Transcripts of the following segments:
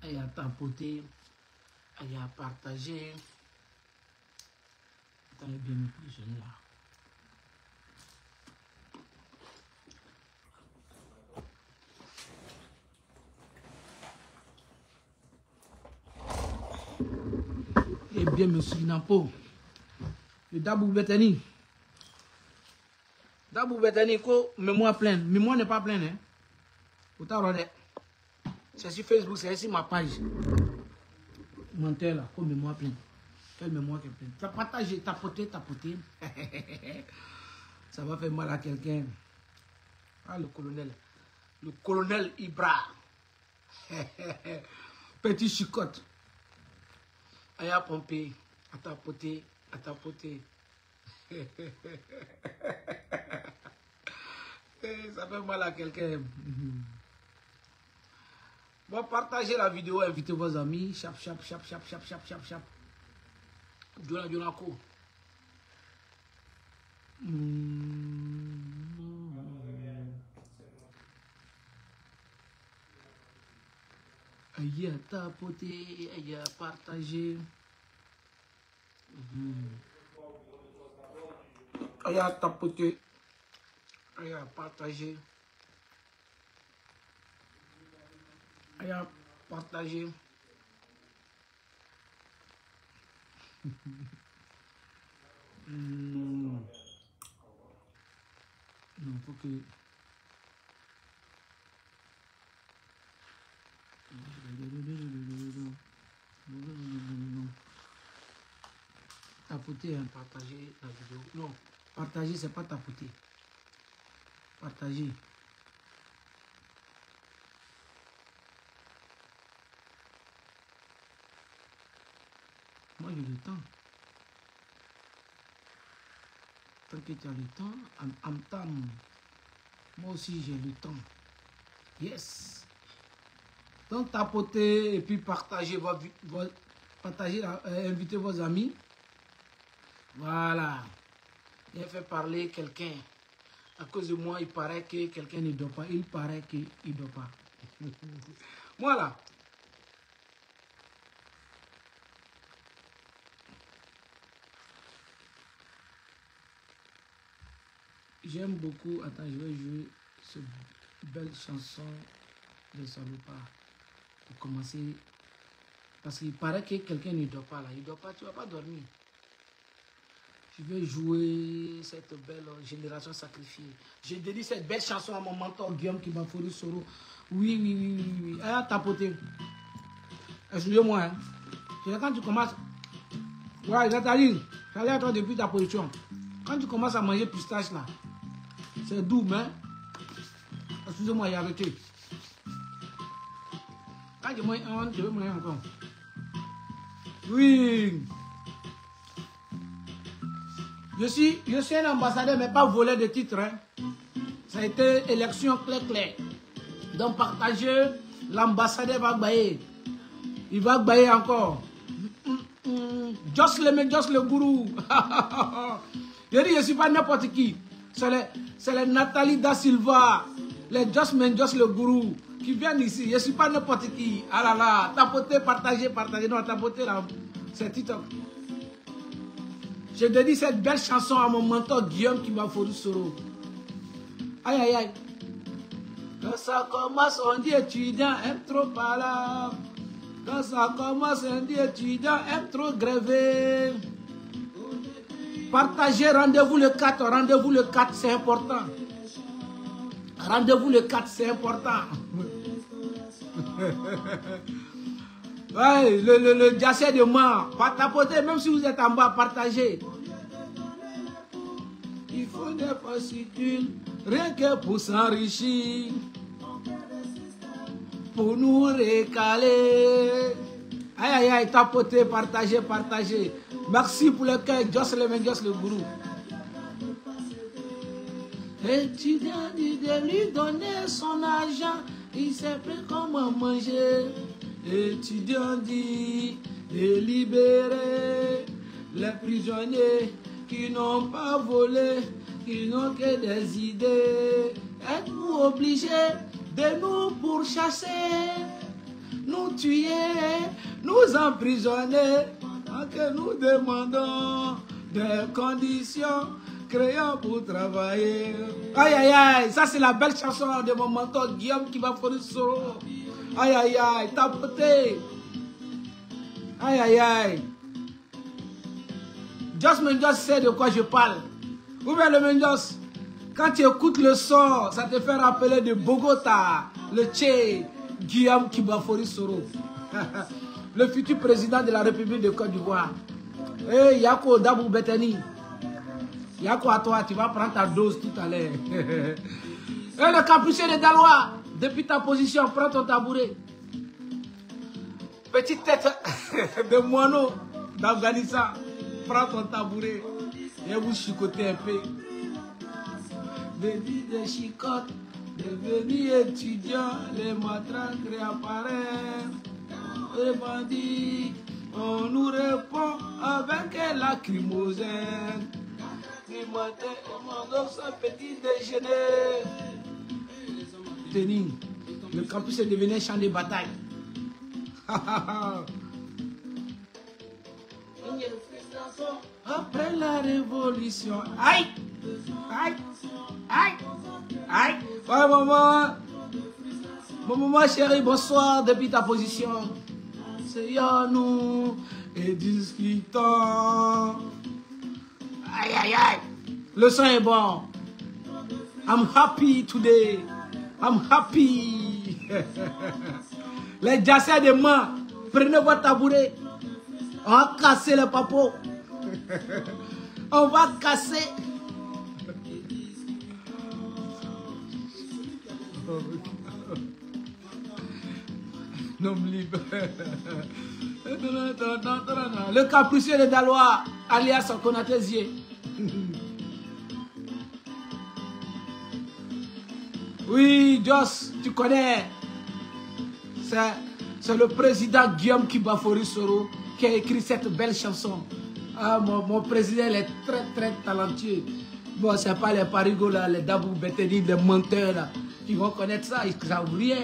il y a tapoter, il y a partager. Attendez bien me positionner là. Et bien monsieur Napo. Le Dabou Betani. Dabou Betani, mémoire pleine. Mémoire n'est pas pleine. Hein? C'est sur Facebook, c'est sur ma page. Menteur là, comme mémoire pleine. Quelle mémoire qui est pleine. Tu as partagé, tapoté. Ça va faire mal à quelqu'un. Ah, le colonel. Le colonel Ibra. Petit chicotte. Aïe à pomper, à tapoter. Ça fait mal à quelqu'un. Bon, partagez la vidéo, invitez vos amis. Chap. Jonako. Aïe à tapoter, aïe à partager. Aïe à tapoter, aïe à partager. Aïe à partager. Non, faut que... Tapoter, hein, partager la vidéo. Non, partager, c'est pas tapoter. Partager. Moi, j'ai le temps. Tant que tu as le temps, moi aussi, j'ai le temps. Yes. Donc, tapoter et puis partager, inviter vos amis. Voilà. Il a fait parler quelqu'un. À cause de moi, il paraît que quelqu'un ne dort pas. Il paraît qu'il ne dort pas. Voilà. J'aime beaucoup. Attends, je vais jouer cette belle chanson de Salopard. Pour commencer. Parce qu'il paraît que quelqu'un ne dort pas là. Il ne dort pas, tu ne vas pas dormir. Je vais jouer cette belle génération sacrifiée. J'ai dédié cette belle chanson à mon mentor Guillaume qui m'a fourni Soro. Oui. Elle a tapoté. Excusez-moi. Hein. Quand tu commences. Ouais, Nathalie, j'allais à toi depuis ta position. Quand tu commences à manger pistache là, c'est doux, mais. Excusez-moi, il a arrêté. Quand je mange un, je vais manger encore. Oui. Je suis un ambassadeur, mais pas volé de titre. Hein. Ça a été élection claire. Donc partagez, l'ambassadeur va bailler. Il va bailler encore. Just le gourou. Je dis, je ne suis pas n'importe qui. C'est les Nathalie Da Silva, les Just le gourou qui viennent ici. Je ne suis pas n'importe qui. Ah là là, tapoter, partager. Non, tapoter là, c'est TikTok. Je dédie cette belle chanson à mon mentor Guillaume qui m'a fourni Soro. Aïe. Quand ça commence, on dit étudiant, aime trop par là. Quand ça commence, on dit étudiant, aime trop gréver. Partagez, rendez-vous le 4, c'est important. Rendez-vous le 4, c'est important. Ouais, le diacè de mort, tapoter, même si vous êtes en bas, partagez. Il faut des prostituées, rien que pour s'enrichir, pour nous récaler. Aïe, tapoter, partagez. Merci pour le cœur, Just le gourou. Étudiant dit de lui donner son argent, il sait plus comment manger. Étudiant dit de libérer les prisonniers qui n'ont pas volé, qui n'ont que des idées. Êtes-vous obligés de nous pourchasser? nous tuer, nous emprisonner, que nous demandons des conditions créant pour travailler. Aïe aïe aïe, ça c'est la belle chanson de mon mentor Guillaume qui va faire le solo. Aïe aïe aïe, tapoté. Aïe aïe aïe. Jos Mendos sait de quoi je parle. Ou bien le Mendos, quand tu écoutes le son, ça te fait rappeler de Bogota, le Tché, Guillaume Kibafori Soro, le futur président de la République de Côte d'Ivoire. Hey, Yako Dabou Beteni. Yako à toi, tu vas prendre ta dose tout à l'heure. Et le capucin de Dalois, depuis ta position, prends ton tabouret. Petite tête de moineau d'Afghanistan, prends ton tabouret et vous chicotez un peu. De chicote, devenu étudiant, les matraques réapparaissent. Les bandits, on nous répond avec lacrymogène. Du matin, on mange son petit déjeuner. Tenir, le campus est devenu un champ de bataille. Après la révolution, aïe, aïe, aïe, aïe. Ouais, maman. Mon maman chérie, bonsoir depuis ta position. Seyons-nous et discutons. Aïe, aïe, aïe. Le son est bon. I'm happy today. I'm happy. Les jassés de main, prenez votre tabouret. On va casser le papo. On va casser. Non, libre. Le capricieux de Dalois, alias Konatézier. Oui, Joss, tu connais. C'est le président Guillaume Kibafori Soro qui a écrit cette belle chanson. Ah, mon président, il est très, très talentueux. Bon, ce n'est pas les parigots, là, les Dabou Beteni, les menteurs, là, qui vont connaître ça, ils ne savent rien.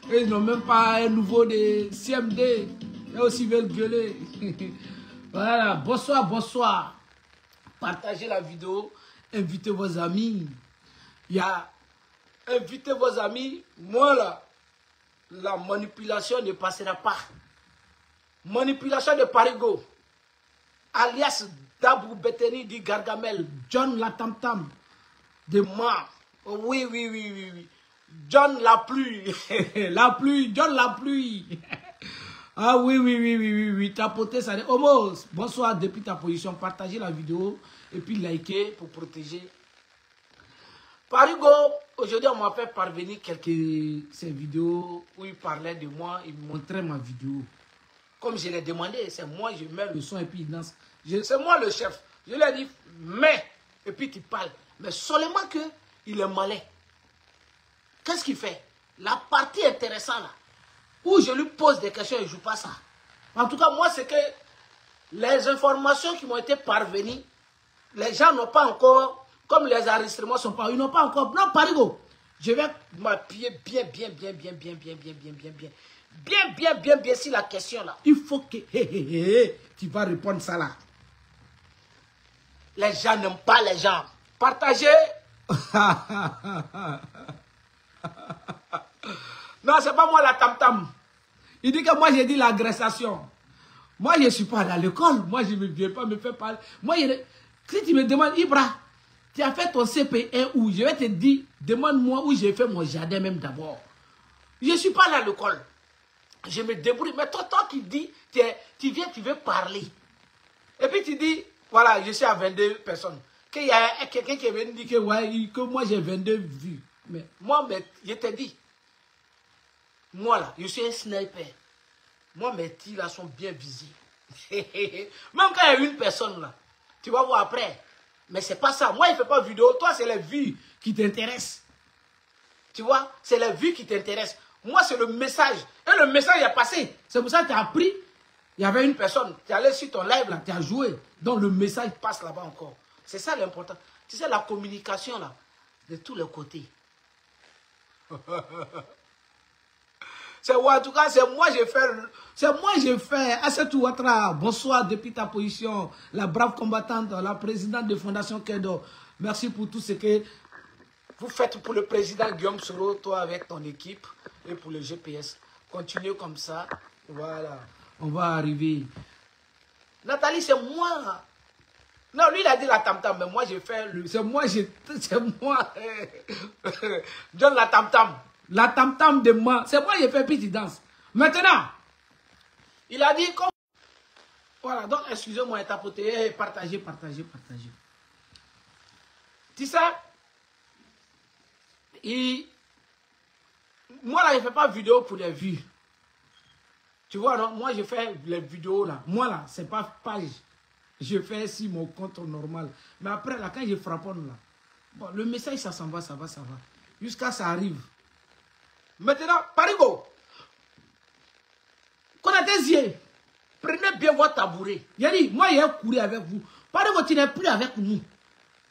Et ils n'ont même pas un nouveau de CMD. Et aussi, ils veulent gueuler. Voilà, bonsoir, bonsoir. Partagez la vidéo, invitez vos amis. Invitez vos amis. Moi, là, la manipulation ne passera pas. Manipulation de parigo. Alias Dabou Beteni dit Gargamel. John la Tam Tam. De moi. Oh, oui, oui, oui, oui, oui. John la pluie. La pluie. John la pluie. Ah oui, oui, oui, oui, oui, oui. Tapoter, ça dit. Homos, bonsoir depuis ta position. Partagez la vidéo et puis likez pour protéger. Parigo, aujourd'hui, on m'a fait parvenir ces vidéos où il parlait de moi, il montrait ma vidéo. Comme je l'ai demandé, c'est moi, je mets le son et puis il danse. C'est moi le chef. Je lui ai dit, mais, et puis tu parles. Mais seulement qu'il est malin. Qu'est-ce qu'il fait? La partie intéressante là, où je lui pose des questions, il ne joue pas ça. En tout cas, moi, c'est que les informations qui m'ont été parvenues, les gens n'ont pas encore, comme les enregistrements ne sont pas, ils n'ont pas encore. Non, Parigo, je vais m'appuyer bien sur la question là. Il faut que tu vas répondre ça là. Les gens n'aiment pas les gens. Partagez. Non, c'est pas moi la tam-tam. Il dit que moi j'ai dit l'agressation. Moi je ne suis pas à l'école. Moi je ne viens pas me faire parler. Moi, si tu me demandes, Ibra, tu as fait ton CP1 où? Je vais te dire, demande-moi où j'ai fait mon jardin même d'abord. Je ne suis pas là à l'école. Je me débrouille. Mais toi qui dis, tu viens, tu veux parler. Et puis tu dis, voilà, je suis à 22 personnes. Qu'il y a quelqu'un qui vient dire que, ouais, que moi j'ai 22 vues. Mais moi, je te dis, moi là, je suis un sniper. Moi, mes tirs là sont bien visibles. Même quand il y a une personne là, tu vas voir après. Mais c'est pas ça. Moi, il ne fait pas vidéo. Toi, c'est les vues qui t'intéressent. Tu vois, c'est les vues qui t'intéressent. Moi, c'est le message. Et le message est passé. C'est pour ça que tu as appris. Il y avait une personne. Tu es allé sur ton live là, tu as joué. Donc, le message passe là-bas encore. C'est ça l'important. Tu sais, la communication là, de tous les côtés. C'est en tout cas, c'est moi j'ai fait. Assetou Ouattara, bonsoir depuis ta position. La brave combattante, la présidente de Fondation Kedo. Merci pour tout ce que vous faites pour le président Guillaume Soro, toi avec ton équipe et pour le GPS. Continuez comme ça. Voilà. On va arriver. Nathalie, c'est moi. Non, lui, il a dit la tam-tam, mais moi, j'ai fait... C'est moi. Donne la tam-tam. La tam-tam de moi. C'est moi, j'ai fait petite danse. Maintenant, il a dit... Voilà, donc, excusez-moi, tapoter, partagez. Tu sais, moi, là, je ne fais pas vidéo pour les vues. Tu vois, non? Moi, je fais les vidéos, là. Moi, là, c'est pas page. Je fais ici mon compte normal. Mais après, là, quand je frapponne, là, bon, le message, ça s'en va, ça va. Jusqu'à ça arrive. Maintenant, Parigo, Konaté, prenez bien votre tabouret. Il dit, moi, j'ai couru avec vous. Parigo, tu n'es plus avec nous.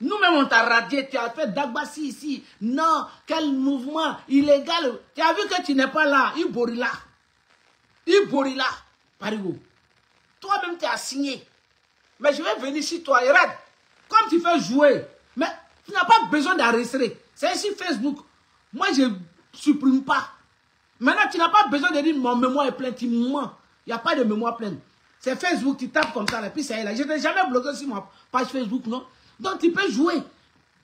Nous-mêmes, on t'a radié, tu as fait Dagbassi ici. Non, quel mouvement illégal. Tu as vu que tu n'es pas là. Il Borila. Parigo. Toi-même, tu as signé. Mais je vais venir chez toi, et regarde, comme tu fais jouer, mais tu n'as pas besoin d'enregistrer. C'est ici Facebook. Moi, je ne supprime pas. Maintenant, tu n'as pas besoin de dire mon mémoire est plein, tu mens. Il n'y a pas de mémoire pleine. C'est Facebook, tu tapes comme ça, et puis c'est là. Je n'ai jamais bloqué sur ma page Facebook, non? Donc, tu peux jouer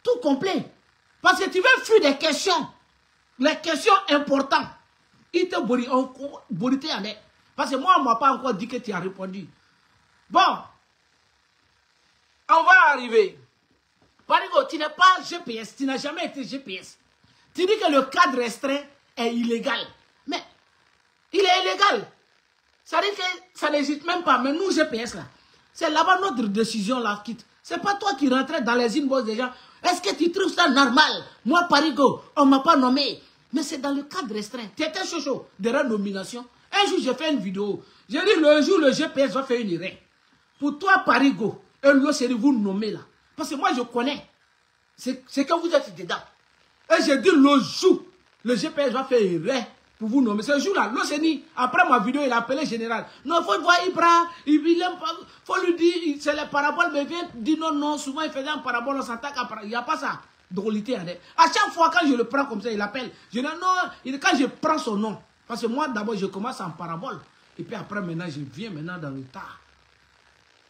tout complet. Parce que tu veux fuir des questions. Les questions importantes. Il te borité avec. Parce que moi, on ne m'a pas encore dit que tu as répondu. Bon. On va arriver. Parigo, tu n'es pas GPS, tu n'as jamais été GPS. Tu dis que le cadre restreint est illégal. Mais il est illégal. Ça dit que ça n'hésite même pas. Mais nous, GPS là, c'est là-bas notre décision là quitte. C'est pas toi qui rentrais dans les inbox des gens. Est-ce que tu trouves ça normal? Moi, Parigo, on ne m'a pas nommé. Mais c'est dans le cadre restreint. Tu étais chaud derrière nomination. Un jour, j'ai fait une vidéo. J'ai dit le jour le GPS va faire une erreur. Pour toi, Parigo, et l'eau, c'est de vous nommer là. Parce que moi, je connais. C'est que vous êtes dedans. Et j'ai dit le jour, le GPS va faire erreur pour vous nommer. Ce jour-là, l'eau s'est dit, après ma vidéo, il a appelé général. Non, il faut voir Ibra, il aime pas. Il faut lui dire, c'est les paraboles, mais il vient dire non, souvent il faisait un parabole, on s'entend qu'après. Il n'y a pas ça. Drôlité. À chaque fois, quand je le prends comme ça, il appelle. Je dis non, quand je prends son nom. Parce que moi, d'abord, je commence en parabole. Et puis après, maintenant, je viens maintenant dans le tas.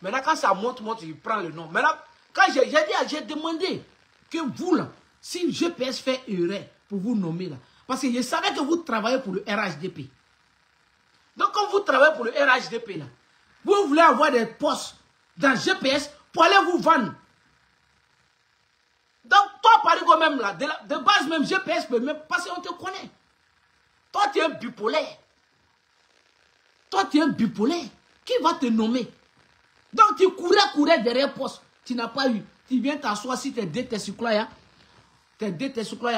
Maintenant, quand ça monte, il prend le nom. Maintenant, quand j'ai demandé que vous, là, si GPS fait erreur pour vous nommer, là, parce que je savais que vous travaillez pour le RHDP. Donc, quand vous travaillez pour le RHDP, là, vous voulez avoir des postes dans GPS pour aller vous vendre. Donc, toi, Parigo, même là, de base, même GPS peut même, parce qu'on te connaît. Toi, tu es un bipolaire. Qui va te nommer? Donc, tu courais derrière poste. Tu n'as pas eu. Tu viens t'asseoir si tes deux tessucloya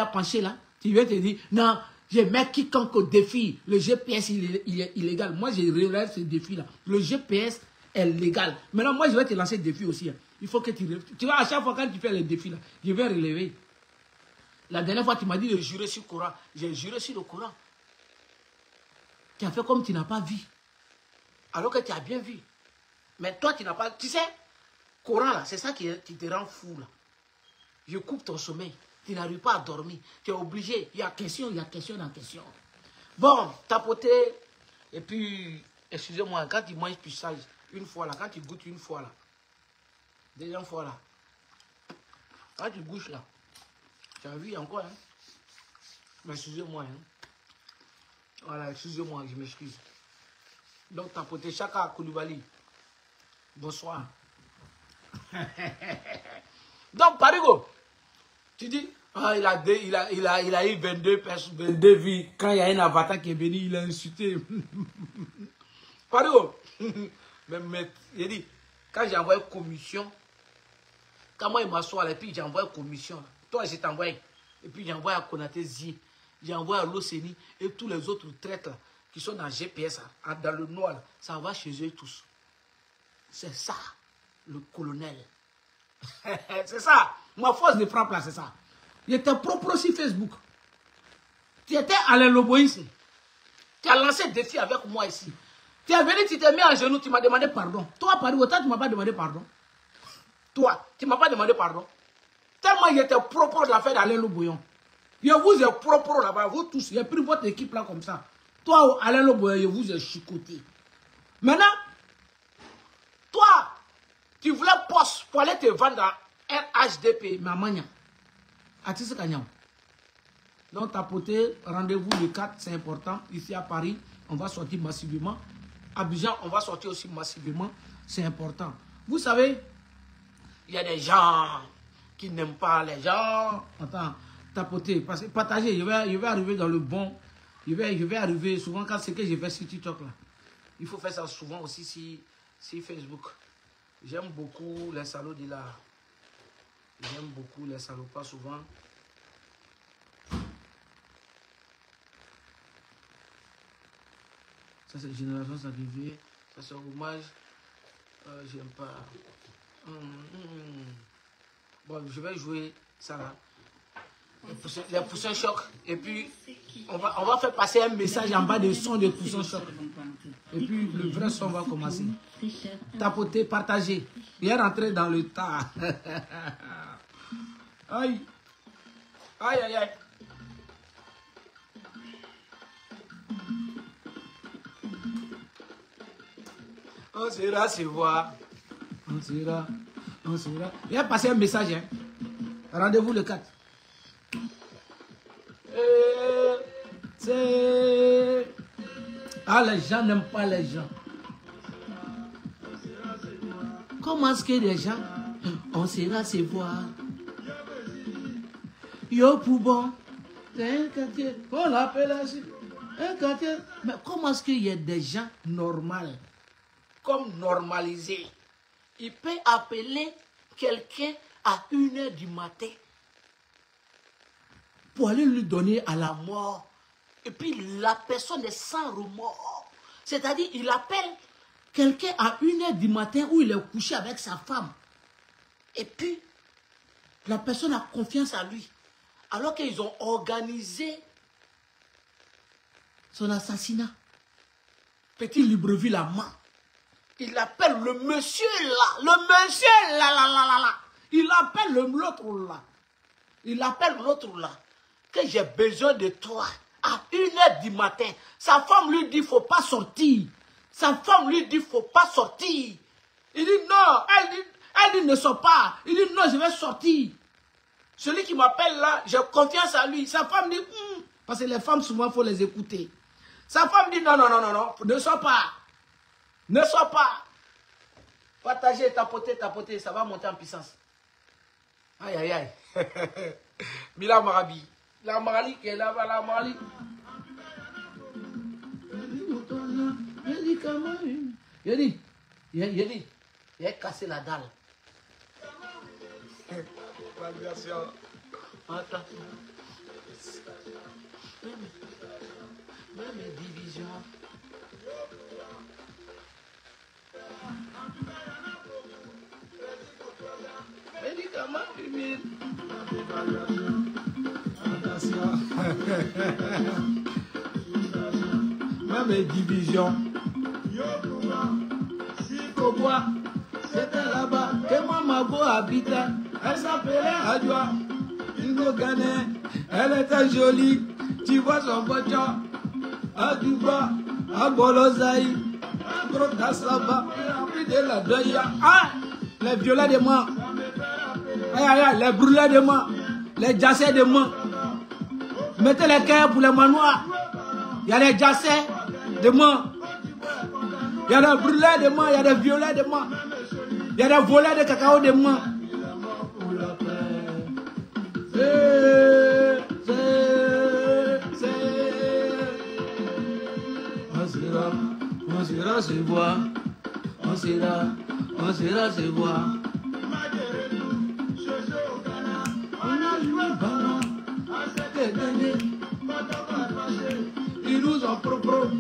penchés là. Tu viens te dire, non, je mets quiconque au défi. Le GPS, il est illégal. Moi, je relève ce défi-là. Le GPS est légal. Maintenant, moi, je vais te lancer le défi aussi. Hein. Il faut que tu vois, à chaque fois quand tu fais le défi là, je vais relever. La dernière fois, tu m'as dit de jurer sur le Coran. J'ai juré sur le Coran. Tu as fait comme tu n'as pas vu. Alors que tu as bien vu. Mais toi, tu n'as pas... Tu sais, Coran, là, c'est ça qui te rend fou, là. Je coupe ton sommeil. Tu n'arrives pas à dormir. Tu es obligé. Il y a question dans question. Bon, tapoter. Et puis, excusez-moi, quand tu manges plus sage, une fois, là, quand tu goûtes une fois, là, deuxième fois, là, quand tu goûtes, là, tu as vu encore, hein. Mais excusez-moi, hein. Voilà, excusez-moi, je m'excuse. Donc, tapoter Chaka Koulibaly. Bonsoir. Donc, Parigo, tu dis, ah, il a eu 22 vies. Quand il y a un avatar qui est venu, il a insulté. Parigo, mais il dit, quand j'ai envoyé commission, quand moi il m'assoit, et puis j'ai envoyé commission, toi j'ai envoyé, et puis j'ai envoyé à Konaté Zi, j'ai envoyé à l'Océanie, et tous les autres traites là, qui sont dans GPS, là, dans le noir, là, ça va chez eux tous. C'est ça, le colonel. C'est ça. Ma force de frappe là, c'est ça. Il était propre sur Facebook. Tu étais à l'élobéisme. Tu as lancé défi avec moi ici. Tu es venu, tu t'es mis à genoux, tu m'as demandé pardon. Toi, Paris, autant tu ne m'as pas demandé pardon. Toi, tu ne m'as pas demandé pardon. Tellement il était propre de l'affaire d'Alain Lobouillon. Je vous ai propre là-bas, vous tous. J'ai pris votre équipe là comme ça. Toi, Alain Lobouillon, je vous ai chicoté. Maintenant, toi, tu voulais poste pour aller te vendre à RHDP, Mamania. Atis Kanyam. Donc, tapoter, rendez-vous le 4, c'est important. Ici à Paris, on va sortir massivement. À Abidjan, on va sortir aussi massivement. C'est important. Vous savez, il y a des gens qui n'aiment pas les gens. Attends, tapoter, partager. Je vais arriver dans le bon. Je vais arriver souvent quand c'est que je fais sur TikTok là. Il faut faire ça souvent aussi sur Facebook. J'aime beaucoup les salauds de là. J'aime beaucoup les salauds, pas souvent. Ça c'est Génération Sacrifiée. Ça c'est hommage. J'aime pas. Bon, je vais jouer ça là. Les poussins choc. Et puis, on va faire passer un message en bas des sons de poussins choc. Et puis, le vrai son va commencer. Tapoter, partager. Bien rentrer dans le tas. Aïe. Aïe, aïe, aïe. On sera se voir. On sera. Il a passé un message. Hein. Rendez-vous le 4. Ah, les gens n'aiment pas les gens. Comment est-ce que les gens, on sera se voir. Yo Poubon, c'est un quartier, on l'appelle ainsi, un quartier. Mais comment est-ce qu'il y a des gens normaux, comme normalisés? Il peut appeler quelqu'un à 1 h du matin pour aller lui donner à la mort. Et puis la personne est sans remords. C'est-à-dire, il appelle quelqu'un à 1 h du matin où il est couché avec sa femme. Et puis, la personne a confiance à lui. Alors qu'ils ont organisé son assassinat. Petit Libreville à main. Il appelle le monsieur là. Le monsieur là. Il appelle l'autre là. Il appelle l'autre là. Que j'ai besoin de toi. À 1 h du matin. Sa femme lui dit, il ne faut pas sortir. Sa femme lui dit, il ne faut pas sortir. Il dit non. Elle dit, ne sort pas. Il dit non, je vais sortir. Celui qui m'appelle là, j'ai confiance à lui. Sa femme dit, parce que les femmes souvent, il faut les écouter. Sa femme dit, non, ne sors pas. Ne sors pas. Partager, tapoter, ça va monter en puissance. Aïe, aïe, aïe. Mila Marabi. La Marali qui est là-bas, la Marali. Il a cassé la dalle. Attends. Même les divisions. Médicaments humides. Attention. Même les divisions. Koboa, c'était là-bas que Mamabo habitait. Elle s'appelait Adjoa. Hugo Ghané, elle était jolie. Tu vois son voiture. À Duba, à Bolozaï, à Grotasaba, rempli de la doya. Ah, les violets de moi. Les brûlés de moi. Les jassés de moi. Mettez les cœurs pour les manoirs. Il y a les jassés de moi. Il y a des brûlés de moi. Il y a des violets de moi. Il y a des volets de cacao de moi. On sera se voir. On sera se voir. Ils nous ont propre.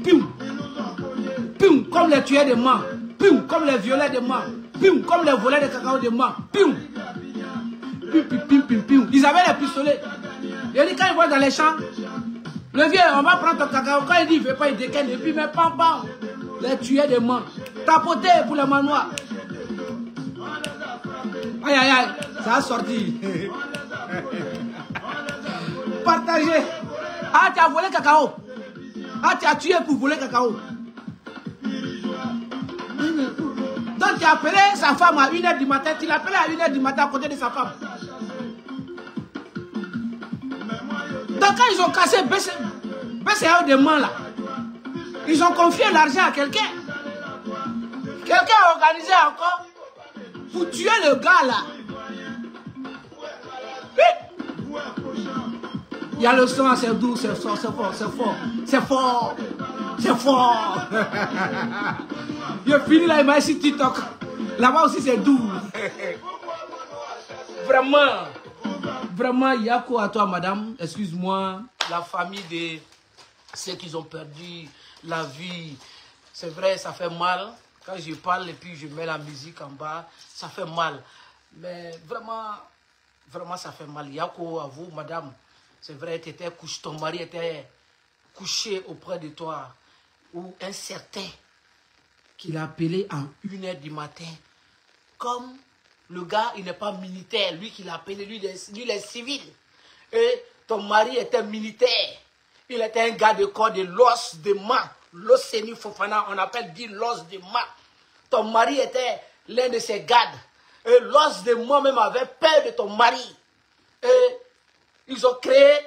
Pum, comme les tueurs de moi. Pum, comme les violets de moi. Pum, comme les volets de cacao de moi. Pum. Ils avaient les pistolets. Et quand ils vont dans les champs, Le vieux, on va prendre ton cacao. Quand il dit, il ne veut pas, il décaine. Et puis, mais pam, pam. Les tuer des mains. Tapoter pour les manoirs. Aïe, aïe, aïe. Ça a sorti. Partagez. Ah, tu as volé cacao. Ah, tu as tué pour voler cacao. Donc, tu as appelé sa femme à 1h du matin. Tu l'as appelé à 1h du matin à côté de sa femme. Donc, quand ils ont cassé BCAO des mains là, ils ont confié l'argent à quelqu'un. Quelqu'un a organisé encore pour tuer le gars là. Il y a le sang, c'est doux, c'est fort, c'est fort, c'est fort, c'est fort, c'est fort. Il a fini là, il m'a ici TikTok. Là-bas aussi c'est doux. Vraiment, vraiment, Yako à toi madame, excuse-moi, la famille de ceux qui ont perdu la vie, c'est vrai, ça fait mal. Quand je parle et puis je mets la musique en bas, ça fait mal. Mais vraiment, vraiment ça fait mal. Yako à vous madame. C'est vrai, ton mari était couché auprès de toi. Ou un certain qu'il a appelé à 1h du matin. Comme le gars, il n'est pas militaire. Lui qui l'a appelé, lui, il est civil. Et ton mari était militaire. Il était un gars de corps de l'os de main. L'Océnie Fofana, on appelle dit l'os de main. Ton mari était l'un de ses gardes. Et l'os de main même avait peur de ton mari. Et ils ont créé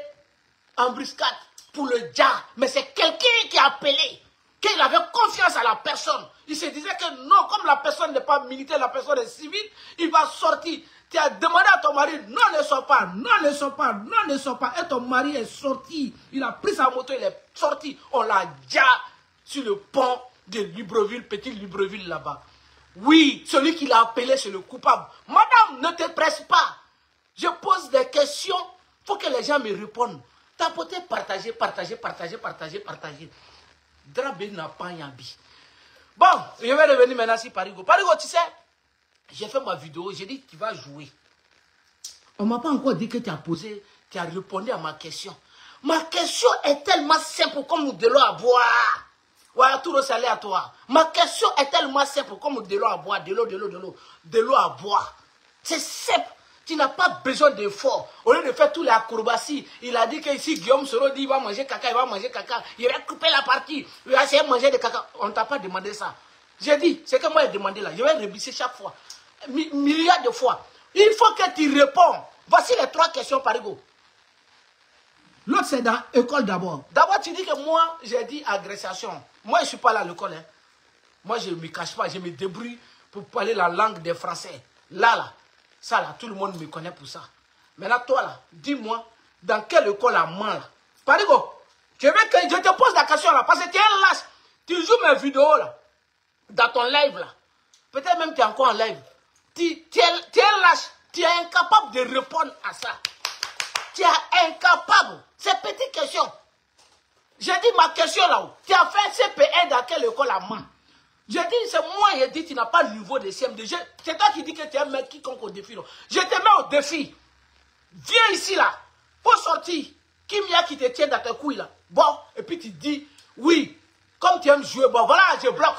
embuscade pour le diable. Mais c'est quelqu'un qui a appelé, qu'il avait confiance à la personne. Il se disait que non, comme la personne n'est pas militaire, la personne est civile, il va sortir. Tu as demandé à ton mari, non, ne sors pas, non, ne sors pas, non, ne sors pas. Et ton mari est sorti. Il a pris sa moto, il est sorti. On l'a déjà sur le pont de Libreville, petit Libreville là-bas. Oui, celui qui l'a appelé, c'est le coupable. Madame, ne te presse pas. Je pose des questions. Il faut que les gens me répondent. Tapoter, partager, partager, partager, partager, partager. Drabé n'a pas yabi. Bon, je vais revenir maintenant sur Parigo. Parigo, tu sais, j'ai fait ma vidéo, j'ai dit tu vas jouer. On ne m'a pas encore dit que tu as posé, tu as répondu à ma question. Ma question est tellement simple comme de l'eau à boire. Ouais, tout le salaire à toi. Ma question est tellement simple comme de l'eau à boire, de l'eau à boire. C'est simple. Tu n'as pas besoin d'efforts. Au lieu de faire tous les acrobaties, il a dit que ici, Guillaume Soro dit il va manger caca, il va manger caca. Il va couper la partie. Il va essayer de manger des caca. On ne t'a pas demandé ça. J'ai dit, c'est que moi j'ai demandé là. Je vais rebisser chaque fois. Milliards de fois. Il faut que tu réponds. Voici les 3 questions, Parigo. L'autre, c'est dans l'école d'abord. D'abord, tu dis que moi, j'ai dit agressation. Moi, je ne suis pas là à l'école. Hein. Moi, je ne me cache pas. Je me débrouille pour parler la langue des Français. Là. Ça là, tout le monde me connaît pour ça. Maintenant, toi là, dis-moi, dans quelle école à main là? Parigo, je veux que je te pose la question là, parce que tu es lâche. Tu joues mes vidéos là, dans ton live là. Peut-être même tu es encore en live. Tu es lâche, tu es incapable de répondre à ça. Tu es incapable. C'est petite question. J'ai dit ma question là-haut. Tu as fait CP1 dans quelle école à main? J'ai dit, c'est moi, j'ai dit, tu n'as pas le niveau de CM2. C'est toi qui dis que tu es un mec quiconque au défi. Non. Je te mets au défi. Viens ici, là. Pour sortir. Qui y a qui te tient dans tes couilles, là? Bon, et puis tu dis, oui, comme tu aimes jouer, bon, voilà, je bloque.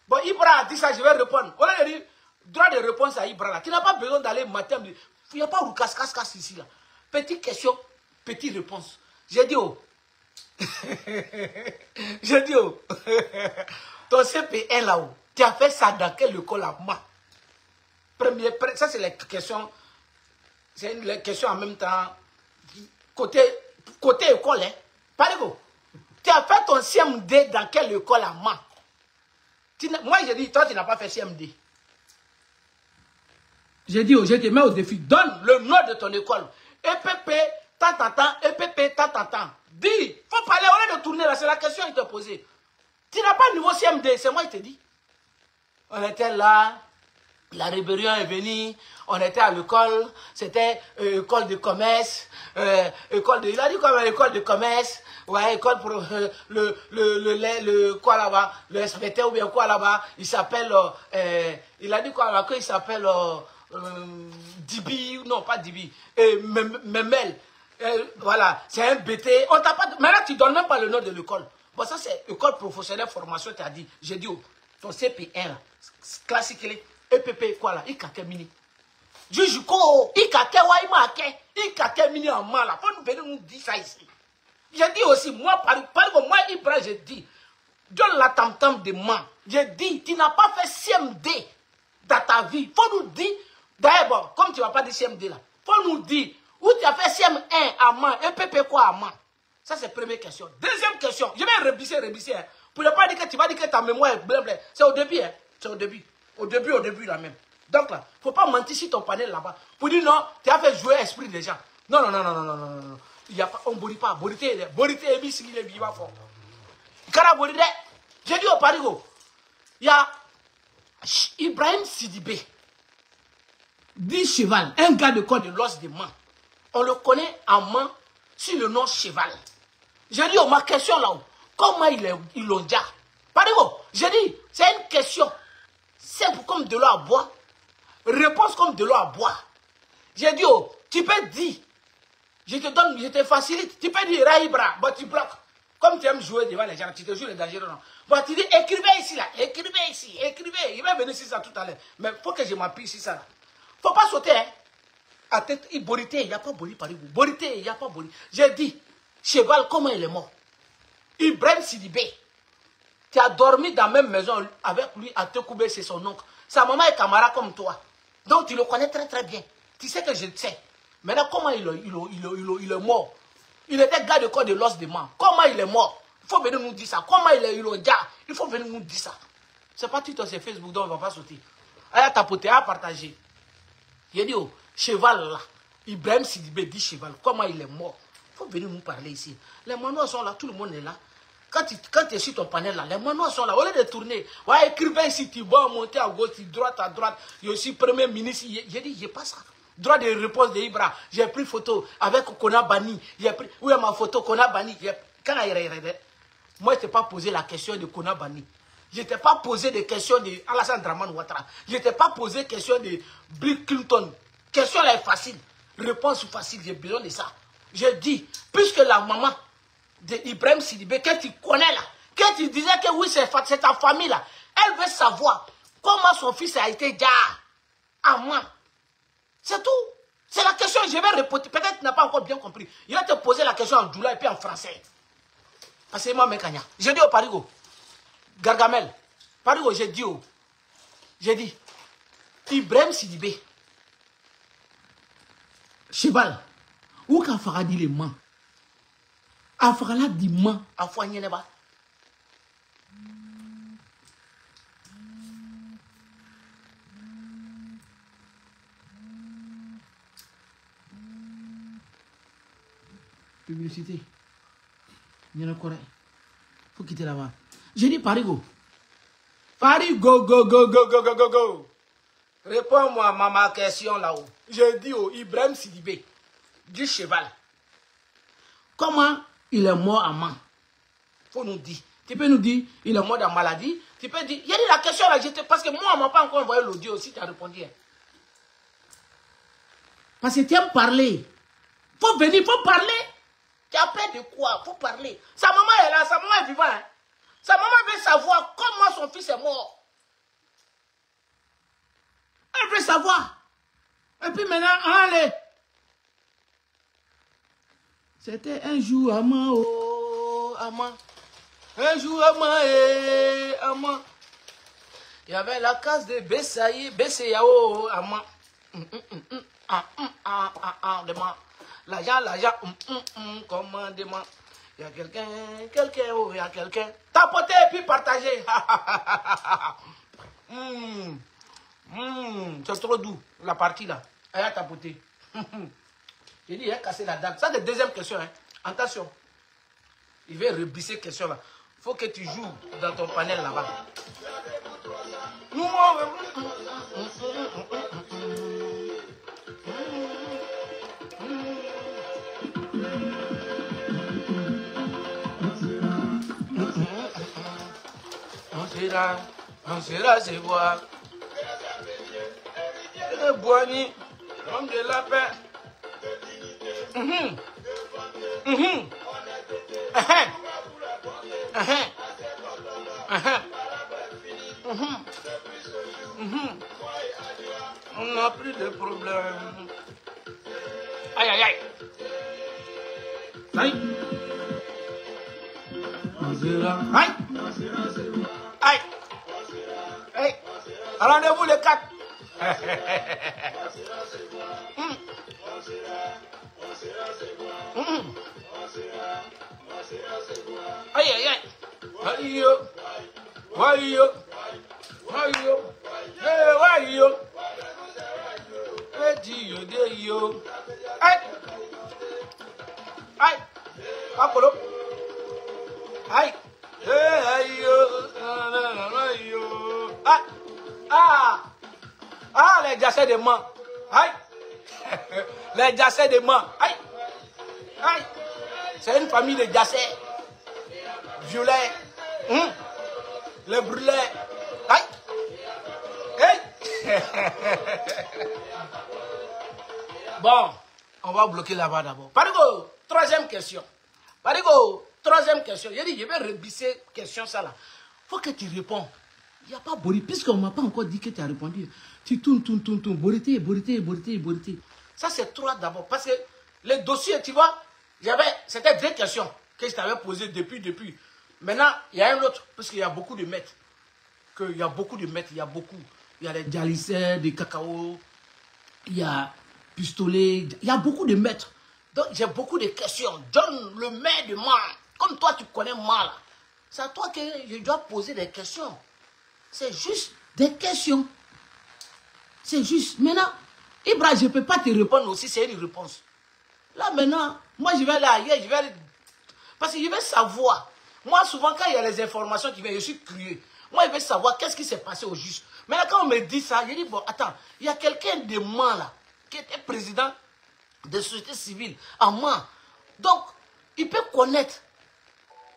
Bon, Ibra a dit ça, je vais répondre. On a dit, droit de réponse à Ibra, là. Tu n'as pas besoin d'aller matin. Il n'y a pas où casse ici, là. Petite question, petite réponse. J'ai dit, oh. J'ai dit, oh. Ton CP1 là-haut, tu as fait ça dans quelle école à moi? Ça c'est les questions. C'est les questions en même temps. Côté école, hein? Parigo, tu as fait ton CMD dans quelle école à moi? Moi j'ai dit, toi tu n'as pas fait CMD. J'ai dit, je te mets au défi. Donne le nom de ton école. EPP, EPP, Dis, faut parler, au lieu de tourner là, c'est la question qui t'a posée. Tu n'as pas le niveau CMD, c'est moi qui te dis. On était là, la rébellion est venue, on était à l'école, c'était école de commerce, il a dit quoi, école de commerce, ouais, école pour le quoi là-bas, le SVT ou bien quoi là-bas, il s'appelle, il a dit quoi là, il s'appelle Dibi, non pas Dibi, Memel. voilà, c'est un BT. On t'a pas... Maintenant, tu ne donnes même pas le nom de l'école. Bon, ça, c'est école professionnelle formation, tu as dit. J'ai dit, oh, ton CP1, là, classique, EPP, quoi là, IKK mini. Juge ko, IKK wa imake, IKK mini en mal là. Faut nous venir nous dire ça ici. J'ai dit aussi, moi, par exemple, moi, Ibra, j'ai dit, donne la tam-tam de man. J'ai dit, tu n'as pas fait CMD dans ta vie. Faut nous dire, d'ailleurs, bon, comme tu ne vas pas dire CMD là, faut nous dire, où tu as fait CM1 à man, EPP quoi à man. Ça, c'est la première question. Deuxième question, je vais rebisser, hein. Pour ne pas dire que tu vas dire que ta mémoire est bleu. C'est au début, hein. C'est au début. Au début là même. Donc là, il ne faut pas mentir sur ton panel là-bas. Pour dire non, tu as fait jouer l'esprit des gens. Non. Il y a pas, on ne pas. Borité, et bis, il est vivant fort. J'ai dit au Parigo, il y a Ibrahim Sidibé, dit Cheval, un gars de corps de l'os de main. On le connaît en main sur le nom Cheval. J'ai dit, ma question là-haut, comment ils l'ont déjà? Parigo, j'ai dit, c'est une question simple comme de l'eau à boire, réponse comme de l'eau à boire. J'ai dit, oh, tu peux dire, je te donne, je te facilite, tu peux dire Raïbra, bah tu bloques. Comme tu aimes jouer devant les gens, tu te joues les dangereux. Non. Bah tu dis, écrivez ici là, écrivez ici, écrivez. Il va venir ici ça tout à l'heure. Mais il faut que je m'appuie ici ça là. Faut pas sauter, hein. À tête, Borité, il n'y a pas Bori par vous. Borité, il n'y a pas Bori. J'ai dit, Cheval, comment il est mort? Ibrahim Sidibé. Tu as dormi dans la même maison avec lui à Tekoubé, c'est son oncle. Sa maman est camarade comme toi. Donc tu le connais très très bien. Tu sais que je le sais. Maintenant, comment il est mort? Il était gars de corps de l'os de main. Comment il est mort? Il faut venir nous dire ça. Comment il est déjà? Il faut venir nous dire ça. C'est pas Twitter, c'est Facebook, donc on ne va pas sauter. Allez tapoter, à partager. Il a dit, oh, Cheval là. Ibrahim Sidibé dit Cheval. Comment il est mort? Il faut venir nous parler ici. Les manoirs sont là, tout le monde est là. Quand tu es sur ton panel là, les manoirs sont là. Au lieu de tourner, ouais, écrivain ici, tu vas monter à gauche, droite à droite. Je suis premier ministre. J'ai dit, j'ai pas ça. Droit de réponse de Ibra. J'ai pris photo avec Kona Bani. J'ai pris, où est ma photo Kona Bani? Moi, je t'ai pas posé la question de Kona Bani. Je t'ai pas posé des questions de Alassane Draman Ouattara. Je t'ai pas posé des questions de Bill Clinton. Question là est facile. Réponse facile, j'ai besoin de ça. Je dis, puisque la maman de Ibrahim Sidibé, que tu connais là, que tu disais que oui, c'est ta famille là, elle veut savoir comment son fils a été déjà à moi. C'est tout. C'est la question, je vais répéter. Peut-être que tu n'as pas encore bien compris. Je vais te poser la question en doula et puis en français. Parce que moi, Mekanya. J'ai dit au Parigo, Gargamel, Parigo, j'ai dit, Ibrahim Sidibé, Cheval, où qu'a fera dit les mains? A fera la dit mains, a foigné les bas. Publicité. Il y en a encore un. Faut quitter là-bas. J'ai dit Parigo. Parigo, go. Réponds-moi à ma question là-haut. J'ai dit au Ibrahim Sidibé, du Cheval. Comment il est mort à main? Faut nous dire. Tu peux nous dire, il est mort en maladie. Tu peux dire, il y a dit la question là, parce que moi, on ne m'a pas encore envoyé l'audio aussi, tu as répondu. Parce que tu aimes parler. Faut venir, faut parler. Tu as peur de quoi? Faut parler. Sa maman est là, sa maman est vivante. Hein? Sa maman veut savoir comment son fils est mort. Elle veut savoir. Et puis maintenant, allez. C'était un jour à moi, oh, à moi. Un jour à moi, à moi. Il y avait la case de Bessayao, à moi. L'argent, commandement. Il y a quelqu'un, il y a quelqu'un. Tapotez et puis partagez. C'est trop doux, la partie là. Elle a tapoté. J'ai dit, il a cassé la date. Ça, c'est la deuxième question. Hein. Attention. Il va rebisser question là. Il faut que tu joues dans ton panel là-bas. On sera se voir. Le boigny, homme de la paix. On n'a plus de problème. Aïe, aïe, aïe. Aïe. Aïe. Aïe. Aïe. Rendez-vous les 4. Aïe, aïe, aïe. Aïe, yo. Aïe, yo. Aïe, yo. Aïe, yo. Aïe. Aïe. Apollo. Aïe. Aïe. Aïe. Ah. Ah. Ah, les jassets de main. Aïe. Les jassets de main. Aïe. Aïe. C'est une famille de jassets. Violets. Les brûlés. Aïe. Aïe. Bon, on va bloquer là-bas d'abord. Parigo, troisième question. Parigo, troisième question. J'ai dit, je vais rebisser question ça là. Faut que tu réponds. Il n'y a pas Bori, puisqu'on ne m'a pas encore dit que tu as répondu. Tu tournes. Borité. Ça, c'est trois d'abord. Parce que les dossiers, tu vois, c'était 2 questions que je t'avais posées depuis. Maintenant, il y a un autre, parce qu'il y a beaucoup de maîtres. Il y a beaucoup. Il y a les dialysés, des cacao, il y a pistolet, il y a beaucoup de maîtres. Donc, j'ai beaucoup de questions. John, le maître de mal, comme toi, tu connais mal. C'est à toi que je dois poser des questions. C'est juste des questions. C'est juste. Maintenant, Ibra, je ne peux pas te répondre aussi, c'est une réponse. Là, maintenant, moi, je vais aller, parce que je vais savoir. Moi, souvent, quand il y a les informations qui viennent, je suis curieux. Moi, je veux savoir qu'est-ce qui s'est passé au juste. Maintenant, quand on me dit ça, je dis, bon, attends, il y a quelqu'un de Mans, là, qui était président de société civile en Mans. Donc, il peut connaître.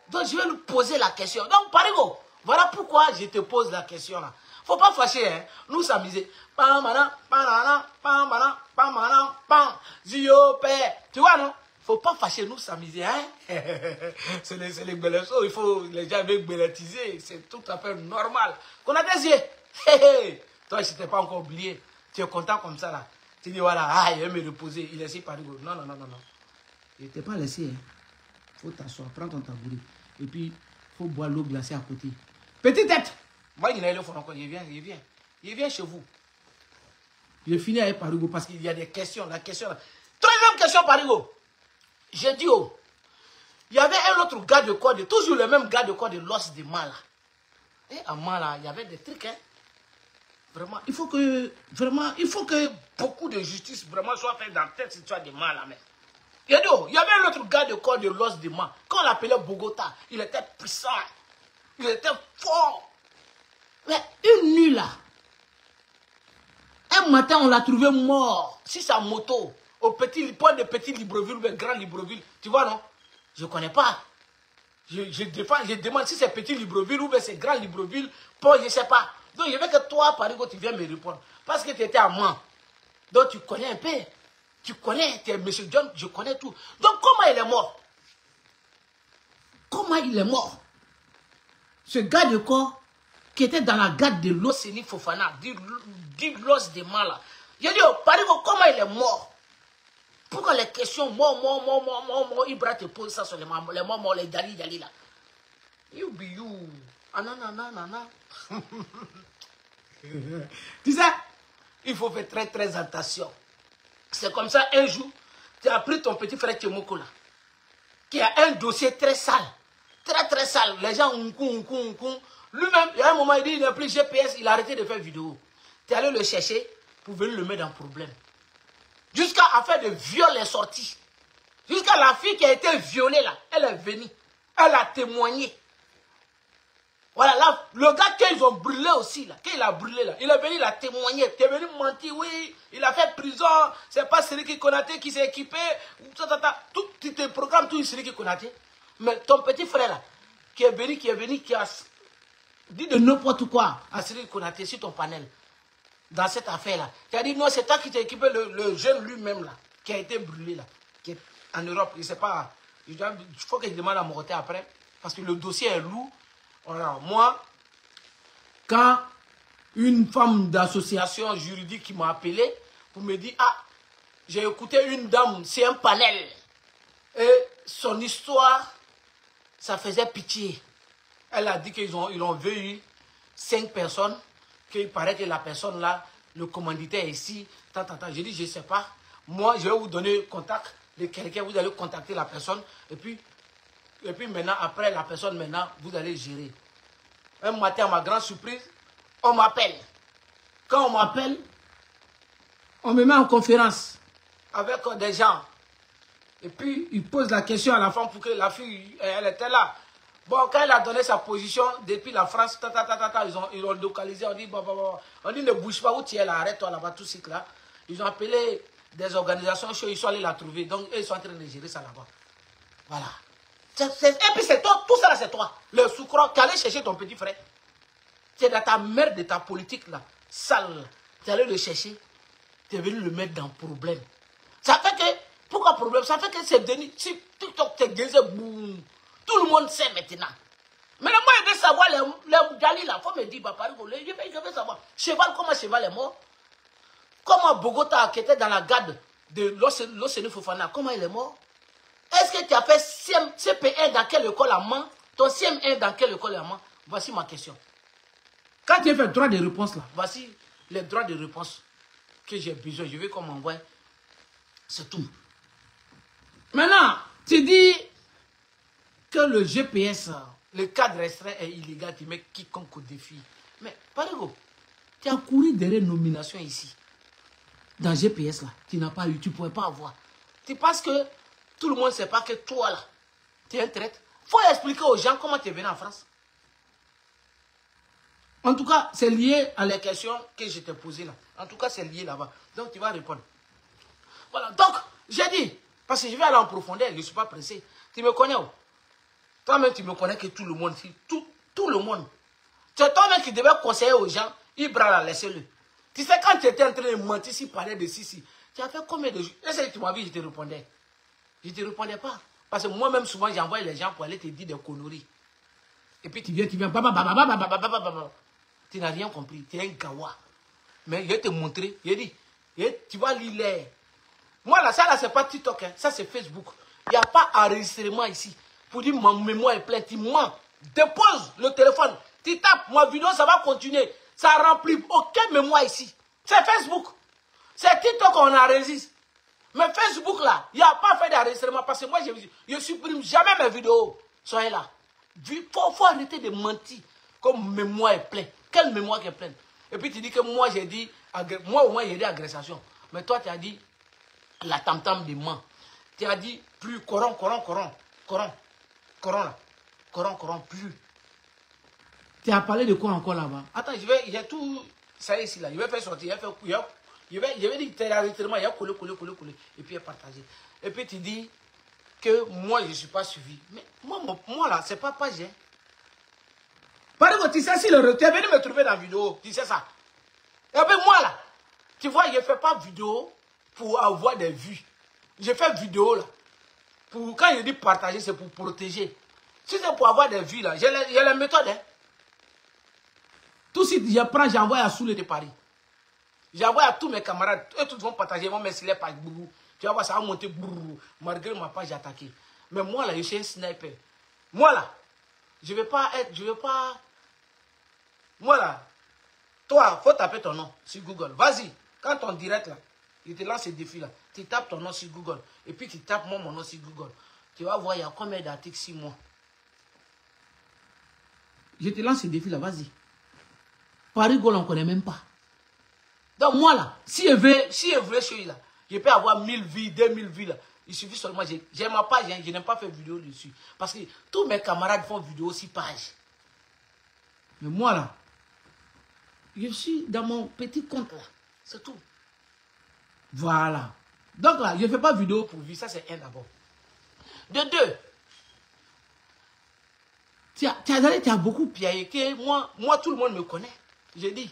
Donc, je vais lui poser la question. Donc, Parigo, voilà pourquoi je te pose la question, là. Faut pas fâcher, hein. Nous s'amuser. Tu vois, non? Faut pas fâcher, nous s'amuser, hein. C'est les bellesos, il faut les gens veulent bellétiser, c'est tout à fait normal. Qu'on a des yeux. Toi, je t'ai pas encore oublié. Tu es content comme ça, là. Tu dis, voilà, ah, il va me reposer, il laisse pas de go. Non. Je t'ai pas laissé, hein. Faut t'asseoir, prends ton tabouret. Et puis, faut boire l'eau glacée à côté. Petite tête. Moi, il y a le fond encore, il vient chez vous. Je finis avec Parigo parce qu'il y a des questions, la question là. Troisième question, Parigo. J'ai dit, oh, il y avait un autre gars de corps, toujours le même gars de corps de l'os de Mala. Et à Mala, il y avait des trucs, hein. Vraiment, il faut que beaucoup de justice vraiment soit faite dans cette situation de Mala, même. Il y avait un autre gars de corps de l'os de Mala. Quand on l'appelait Bogota, il était puissant. Il était fort. Mais une nuit là, un matin, on l'a trouvé mort sur sa moto au point de Petit Libreville ou Grand Libreville. Tu vois, non? Je ne connais pas. Je demande si c'est Petit Libreville ou c'est Grand Libreville. Bon, je ne sais pas. Donc, je veux que toi, Parigo, tu viennes me répondre. Parce que tu étais à Mans. Donc, tu connais un peu. Tu connais, tu es M. John, je connais tout. Donc, comment il est mort? Comment il est mort? Ce gars de corps qui était dans la garde de l'Océanie Fofana, dit l'os de Mala. J'ai dit, oh, Parigo, comment il est mort? Pourquoi les questions, mort, Ibra te pose ça sur les morts, les dali là. You be you. Ah non. Tu sais, il faut faire très attention. C'est comme ça, un jour, tu as pris ton petit frère Tchemoko là, qui a un dossier très sale. Très sale. Les gens, lui-même, il y a un moment, il dit, il n'a plus GPS, il a arrêté de faire vidéo. Tu es allé le chercher pour venir le mettre dans problème. Jusqu'à affaire de viol est sorti. Jusqu'à la fille qui a été violée là, elle est venue. Elle a témoigné. Voilà, là, le gars qu'ils ont brûlé aussi là, qu'il a brûlé là, il est venu, il a témoigné. Tu es venu mentir, oui, il a fait prison, c'est pas Siriki Konaté qui s'est équipé. Tout, tu te programmes tout Siriki Konaté. Mais ton petit frère là, qui est venu, qui a dit de n'importe quoi à Siriki Konaté sur ton panel. Dans cette affaire-là. Tu as dit, non, c'est toi qui t'es équipé, le jeune lui-même, là, qui a été brûlé, là, qui est en Europe, il ne sait pas Il faut que je demande à Moroté après. Parce que le dossier est lourd. Voilà, moi, quand une femme d'association juridique qui m'a appelé pour me dire, ah, j'ai écouté une dame, c'est un panel. Et son histoire, ça faisait pitié. Elle a dit qu'ils ont vu 5 personnes, qu'il paraît que la personne là, le commanditaire est ici. J'ai dit, je ne sais pas. Moi, je vais vous donner le contact de quelqu'un, vous allez contacter la personne. Et puis maintenant, après la personne, maintenant, vous allez gérer. Un matin, à ma grande surprise, on m'appelle. Quand on m'appelle, on me met en conférence avec des gens. Et puis, il pose la question à la femme pour que la fille, elle était là. Bon, quand elle a donné sa position, depuis la France, ils ont localisé, on dit, on dit, ne bouge pas, où tu es là, arrête-toi là-bas, tout ce là. Ils ont appelé des organisations, ils sont allés la trouver. Donc, ils sont en train de gérer ça là-bas. Voilà. Et puis, c'est toi, tout ça là, c'est toi. Le soucroc, tu allais chercher ton petit frère. Tu es dans ta merde de ta politique là, sale. Tu allais le chercher, tu es venu le mettre dans le problème. Ça fait que, pourquoi problème? Ça fait que c'est devenu, si TikTok te disait boum, tout le monde sait maintenant. Mais moi, je veux savoir les Gali là, il faut me dire, papa, je veux savoir. Cheval, comment Cheval est mort? Comment Bogota, qui était dans la garde de l'Océanie Fofana, comment il est mort? Est-ce que tu as fait CP1 dans quelle école à main? Ton CM1 dans quelle école à main? Voici ma question. Quand tu as fait droit de réponse là, voici les droits de réponse que j'ai besoin. Je veux qu'on m'envoie. C'est tout. Maintenant, tu dis que le GPS, le cadre restreint est illégal, tu mets quiconque au défi. Mais, Parigo, tu as couru derrière nomination ici. Dans GPS là, tu n'as pas eu, tu ne pouvais pas avoir. Tu penses que tout le monde ne sait pas que toi là, tu es un traître. Il faut expliquer aux gens comment tu es venu en France. En tout cas, c'est lié à les questions que je t'ai posées là. En tout cas, c'est lié là-bas. Donc, tu vas répondre. Voilà. Donc, j'ai dit, parce que je vais aller en profondeur, je ne suis pas pressé. Tu me connais où? Toi-même, tu me connais que tout le monde. Tout le monde. C'est toi-même qui devais conseiller aux gens. Ibra là, laissez-le. Tu sais, quand tu étais en train de mentir, si parlais de si, tu as fait combien de jours? Est-ce que tu m'as vu, je te répondais? Je ne te répondais pas. Parce que moi-même, souvent, j'envoie les gens pour aller te dire des conneries. Et puis, tu viens, tu n'as rien compris. Tu es un gawa. Mais je vais te montrer. Je dis, tu vas lire. Moi, là, ça, là, c'est pas TikTok. Hein. Ça, c'est Facebook. Il n'y a pas enregistrement ici. Pour dire, ma mémoire est pleine. Tu mens. Dépose le téléphone. Tu tapes. Ma vidéo, ça va continuer. Ça remplit aucune mémoire ici. C'est Facebook. C'est TikTok qu'on enregistre. Mais Facebook, là, il n'y a pas fait d'enregistrement. Parce que moi, je supprime jamais mes vidéos. Soyez là. Il faut arrêter de mentir. Comme mémoire est pleine. Quelle mémoire qui est pleine? Et puis tu dis que moi j'ai dit, moi au moins j'ai dit agressation. Mais toi tu as dit la tam-tam des mains. Tu as dit plus coron là. Plus. Tu as parlé de quoi encore là-bas? Attends, il y a tout ça ici là. Je vais faire sortir, je vais dire territorialement, il y a collé. Et puis partager. Et puis tu dis que moi je ne suis pas suivi. Mais moi là, c'est pas page. Par exemple, tu sais, si tu es venu me trouver dans la vidéo, tu sais ça. Et puis moi là, tu vois, je ne fais pas vidéo pour avoir des vues. Je fais vidéo là. Quand je dis partager, c'est pour protéger. Si c'est pour avoir des vues là, j'ai les méthodes. Hein. Tout de suite, je prends, j'envoie à Soule de Paris. J'envoie à tous mes camarades. Eux tous vont partager, ils vont me les pages. Tu vas voir, ça va monter. Malgré ma page attaquée. Mais moi là, je suis un sniper. Moi là, je ne vais pas être, Moi là, toi, il faut taper ton nom sur Google. Vas-y, quand on direct là, il te lance ce défi là, tu tapes ton nom sur Google. Et puis tu tapes mon nom sur Google. Tu vas voir, il y a combien d'articles sur moi. Je te lance ce défi là, vas-y. Paris Gaulle, on ne connaît même pas. Donc moi là, si je veux chez là, je peux avoir 1000 vues, 2000 vues là. Il suffit seulement, j'ai ma page, je n'aime pas faire vidéo dessus. Parce que tous mes camarades font vidéo sur page. Mais moi là, je suis dans mon petit compte là. C'est tout. Voilà. Donc là, je ne fais pas vidéo pour vivre. Ça, c'est un d'abord. De deux, tu as beaucoup piaillé. Moi, tout le monde me connaît. J'ai dit,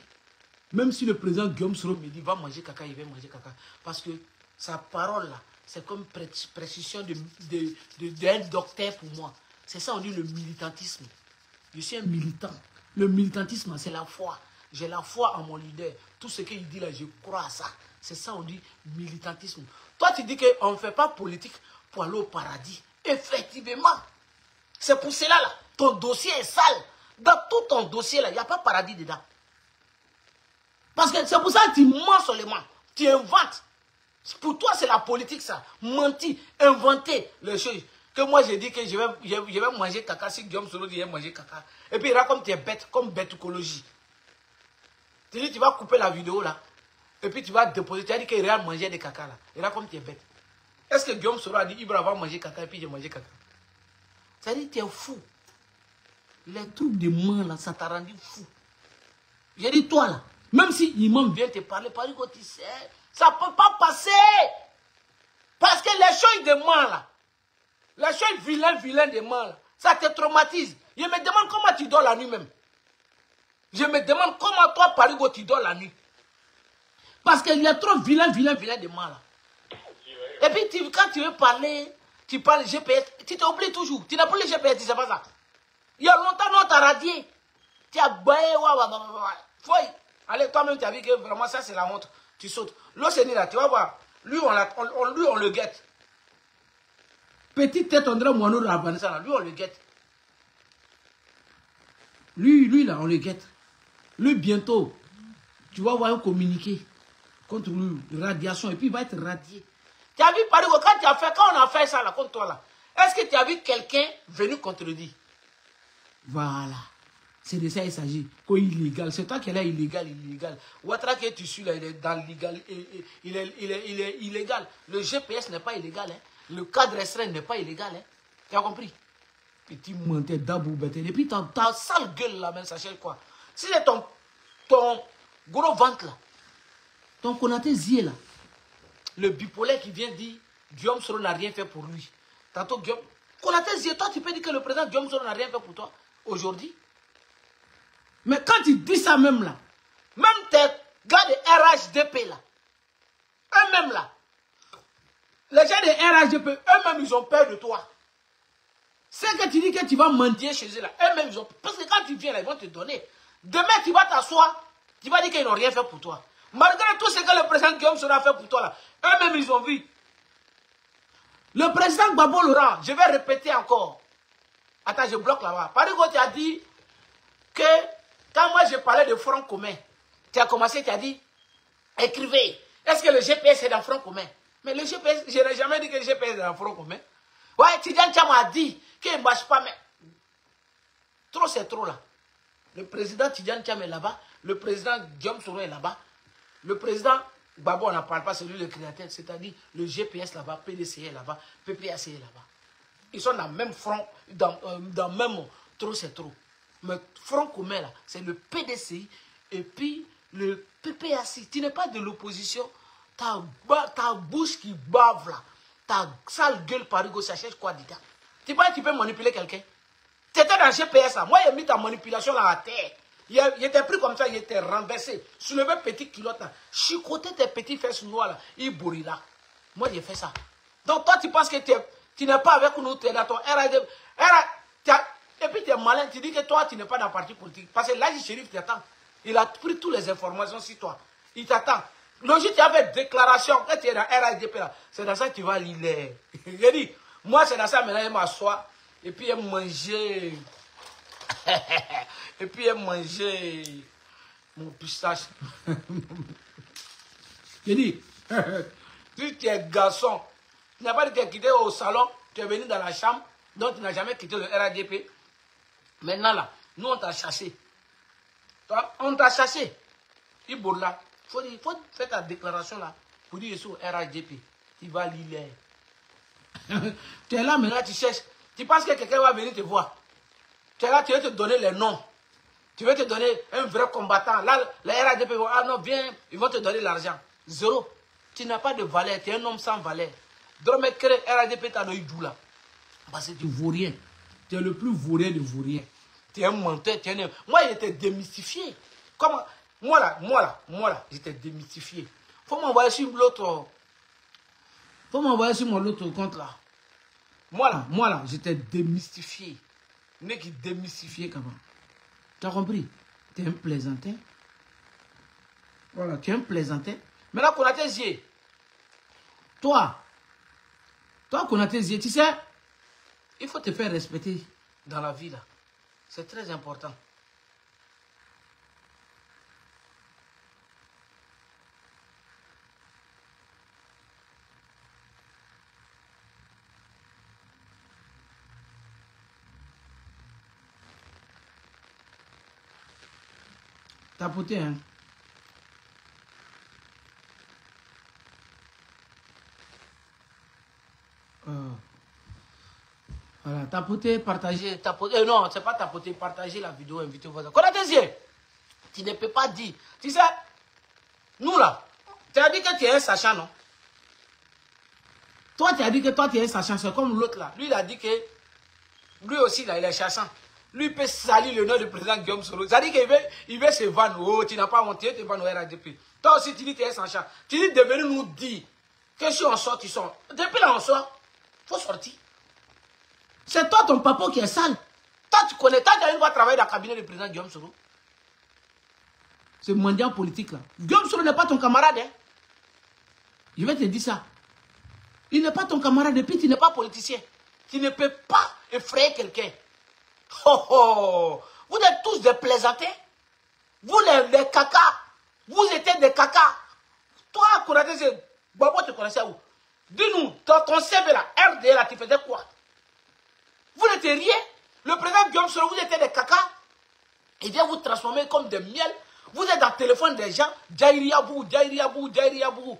même si le président Guillaume Soro me dit, va manger caca, il va manger caca. Parce que sa parole là, c'est comme précision d'un docteur pour moi. C'est ça, on dit le militantisme. Je suis un militant. Le militantisme, c'est la foi. J'ai la foi en mon leader. Tout ce qu'il dit là, je crois à ça. C'est ça, on dit militantisme. Toi, tu dis qu'on ne fait pas politique pour aller au paradis. Effectivement. C'est pour cela, là, ton dossier est sale. Dans tout ton dossier, là, il n'y a pas paradis dedans. Parce que c'est pour ça que tu mens seulement. Tu inventes. Pour toi, c'est la politique, ça. Mentir, inventer les choses. Que moi, j'ai dit que je vais manger caca. Si Guillaume Soro dit qu'il va manger caca. Et puis, il raconte que tu es bête, comme bêtecologie. Tu dis, tu vas couper la vidéo, là. Et puis, tu vas déposer. Tu as dit qu'il va manger des caca, là. Il raconte que tu es bête. Est-ce que Guillaume Soro a dit, Ibra va manger caca, et puis j'ai mangé caca? Ça dit, tu es fou. Les trucs de main, là, ça t'a rendu fou. J'ai dit, toi, là, même si l'imam vient te parler, par exemple, tu sais, ça ne peut pas passer. Parce que les choses de main, là, les choses vilaines de main, là, ça te traumatise. Je me demande comment tu dors la nuit même. Je me demande comment toi, Parigo, tu dors la nuit. Parce qu'il y a trop vilain de main, là. Et puis, quand tu veux parler, tu parles GPS, tu t'oublies toujours. Tu n'as plus le GPS, tu sais pas ça. Il y a longtemps, non, tu as radié. Tu as baillé, allez, toi-même, tu as vu que vraiment, ça, c'est la honte. Tu sautes. L'Océanie, là, tu vas voir. Lui, on le guette. Petite tête, on dirait Moinou Rabanessa, là. Lui, on le guette. Lui, là, on le guette. Lui, bientôt, tu vas voir un communiqué contre lui, radiation, et puis il va être radié. Tu as vu, quand on a fait ça, là, contre toi, là, est-ce que tu as vu quelqu'un venu contredire? Voilà. C'est de ça qu'il s'agit. Quoi illégal. C'est toi qui es là, illégal. Ouattara que tu suis là, il est dans l'illégal. Il est illégal. Le GPS n'est pas illégal. Hein. Le cadre restreint n'est pas illégal. Hein. Tu as compris? Petit menteur d'abou bête. Et puis ta sale gueule là, même, ça cherche quoi? Si c'est ton gros ventre là, ton Konaté Zié là, le bipolaire qui vient dire Guillaume Soro n'a rien fait pour lui. Tantôt Guillaume. Konaté Zié, toi tu peux dire que le président Guillaume Soro n'a rien fait pour toi aujourd'hui? Mais quand tu dis ça même là, même tes gars de RHDP là, eux-mêmes là, les gens de RHDP, eux-mêmes ils ont peur de toi. C'est que tu dis que tu vas mendier chez eux là, eux-mêmes ils ont peur. Parce que quand tu viens là, ils vont te donner. Demain tu vas t'asseoir, tu vas dire qu'ils n'ont rien fait pour toi. Malgré tout ce que le président Guillaume Soro a fait pour toi là, eux-mêmes ils ont vu. Le président Gbagbo Laurent, je vais répéter encore. Attends, je bloque là-bas. Parigo, tu as dit que quand moi je parlais de front commun, tu as commencé, tu as dit, écrivez, est-ce que le GPS est dans front commun? Mais le GPS, je n'ai jamais dit que le GPS est dans front commun. Ouais, Tidjane Thiam a dit qu'il ne marche pas, mais trop c'est trop là. Le président Tidjane Thiam est là-bas, le président Guillaume Soro est là-bas, le président Gbagbo, on n'en parle pas, c'est lui le créateur, c'est-à-dire le GPS là-bas, PDC est là-bas, PPAC est là-bas. Ils sont dans le même front, dans le même trop c'est trop. Mais front commun là, c'est le PDCI et puis le PPAC. Tu n'es pas de l'opposition, ta bouche qui bave là, ta sale gueule Parigo, ça cherche quoi dedans? Tu penses que tu peux manipuler quelqu'un? Tu étais dans le GPS là, moi j'ai mis ta manipulation là à terre. Il était pris comme ça, il était renversé. Soulevé petit culotte là, chicoté tes petits fesses noires là, il bourrit là. Moi j'ai fait ça. Donc toi tu penses que tu n'es pas avec nous, tu es dans ton RAD. Et puis tu es malin, tu dis que toi tu n'es pas dans le parti politique. Parce que là, le shérif t'attend. Il a pris toutes les informations sur toi. Il t'attend. Logique, tu as fait déclaration. Quand tu es dans RADP là, c'est dans ça que tu vas lire. J'ai dit, moi c'est dans ça maintenant, il m'assoit. Et puis il manger. Et puis il manger mon pistache. J'ai dit, si tu es garçon, tu n'as pas quitté au salon, tu es venu dans la chambre, donc tu n'as jamais quitté le RADP. Maintenant là, nous on t'a chassé. Toi, on t'a chassé. Il là. Il faut faire ta déclaration là pour dire sur RADP. Tu vas lire. Tu es là maintenant, tu cherches. Tu penses que quelqu'un va venir te voir. Tu es là, tu veux te donner les noms. Tu veux te donner un vrai combattant. Là, les RADP vont, ah non, viens, ils vont te donner l'argent. Zéro. Tu n'as pas de valeur, tu es un homme sans valeur. Donc, RADP t'a donné du là. Parce que tu ne vaux rien. Tu es le plus vaurien de vaurien. Tu es un menteur, tu es un... Moi, j'étais démystifié. Comment? Moi là, j'étais démystifié. Il faut m'envoyer sur l'autre Faut m'envoyer sur mon autre compte là. Moi là, j'étais démystifié. N'est qui démystifié comment. Tu as compris? Tu es un plaisantin. Voilà, tu es un plaisantin. Maintenant, Konaté Zié. Toi, Konaté Zié, tu sais, il faut te faire respecter dans la vie là. C'est très important. Tapoter, hein. Voilà, tapoter, partager, tapoter. Non, c'est pas tapoter, partager la vidéo, inviter vos amis. Konaté Zié, tu ne peux pas dire. Tu sais, nous là, tu as dit que tu es un sachant, non? Toi, tu as dit que toi, tu es un sachant. C'est comme l'autre là. Lui, il a dit que lui aussi, là, il est sachant. Lui, il peut salir le nom du président Guillaume Soro. Ça dit qu'il veut se vendre. Oh, tu n'as pas monté, tu vas nous RADP. Toi aussi, tu dis que tu es un sachant. Tu dis de venir nous dire que si on sort, tu sors. Depuis là, on sort. Il faut sortir. C'est toi, ton papa, qui est sale. Toi, tu connais. Toi, tu as une fois travailler dans le cabinet du président Guillaume Soro. C'est mondial politique là. Guillaume Soro n'est pas ton camarade. Hein? Je vais te dire ça. Il n'est pas ton camarade et puis tu n'es pas politicien. Tu ne peux pas effrayer quelqu'un. Oh oh! Vous êtes tous des plaisantins. Vous les caca. Vous étiez des caca. Toi, Konaté, Babo te connaissais où? Dis-nous, ton CV là, RD là, tu faisais quoi? Vous n'étiez rien. Le président Guillaume Soro, vous étiez des caca. Il vient vous transformer comme des miel. Vous êtes dans le téléphone des gens. Jairiabou, Jairiabou, Jairiabou.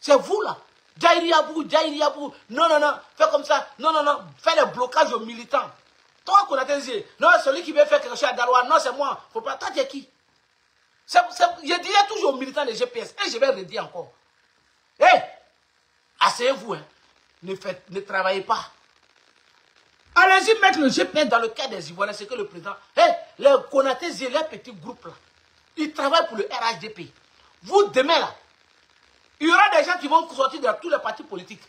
C'est vous là. Jairiabou, Jairiabou. Non, non, non. Fais comme ça. Non, non, non. Fais les blocages aux militants. Toi, Konaté Zié. Non, celui qui veut faire quelque chose à Daloa. Non, c'est moi. Faut pas. Toi, tu es qui? Je dirais toujours aux militants des GPS. Et je vais le dire encore. Hé! Hey, asseyez-vous. Hein. Ne travaillez pas. Allez-y mettre le GPS dans le cas des Ivoiriens. C'est que le président. Hé! Hey, les Konaté Zié, les petits groupes là. Ils travaillent pour le RHDP. Vous, demain là. Il y aura des gens qui vont sortir de tous les partis politiques.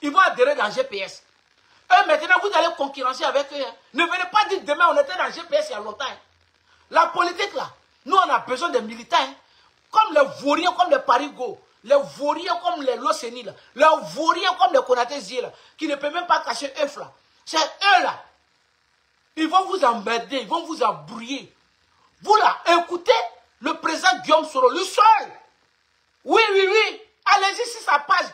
Ils vont adhérer dans GPS. Et maintenant, vous allez concurrencer avec eux. Hein. Ne venez pas dire demain, on était dans GPS il y a longtemps. Hein. La politique, là, nous, on a besoin des militants. Hein. Comme les vauriens, comme les parigots. Les vauriens comme les Loseni, là. Les vauriens comme les Konaté Zié, là. Qui ne peuvent même pas cacher œuf, là. C'est eux, là. Ils vont vous emmerder, ils vont vous embrouiller. Vous, là, écoutez le président Guillaume Soro, le seul. Oui, oui, oui. Allez-y sur sa page.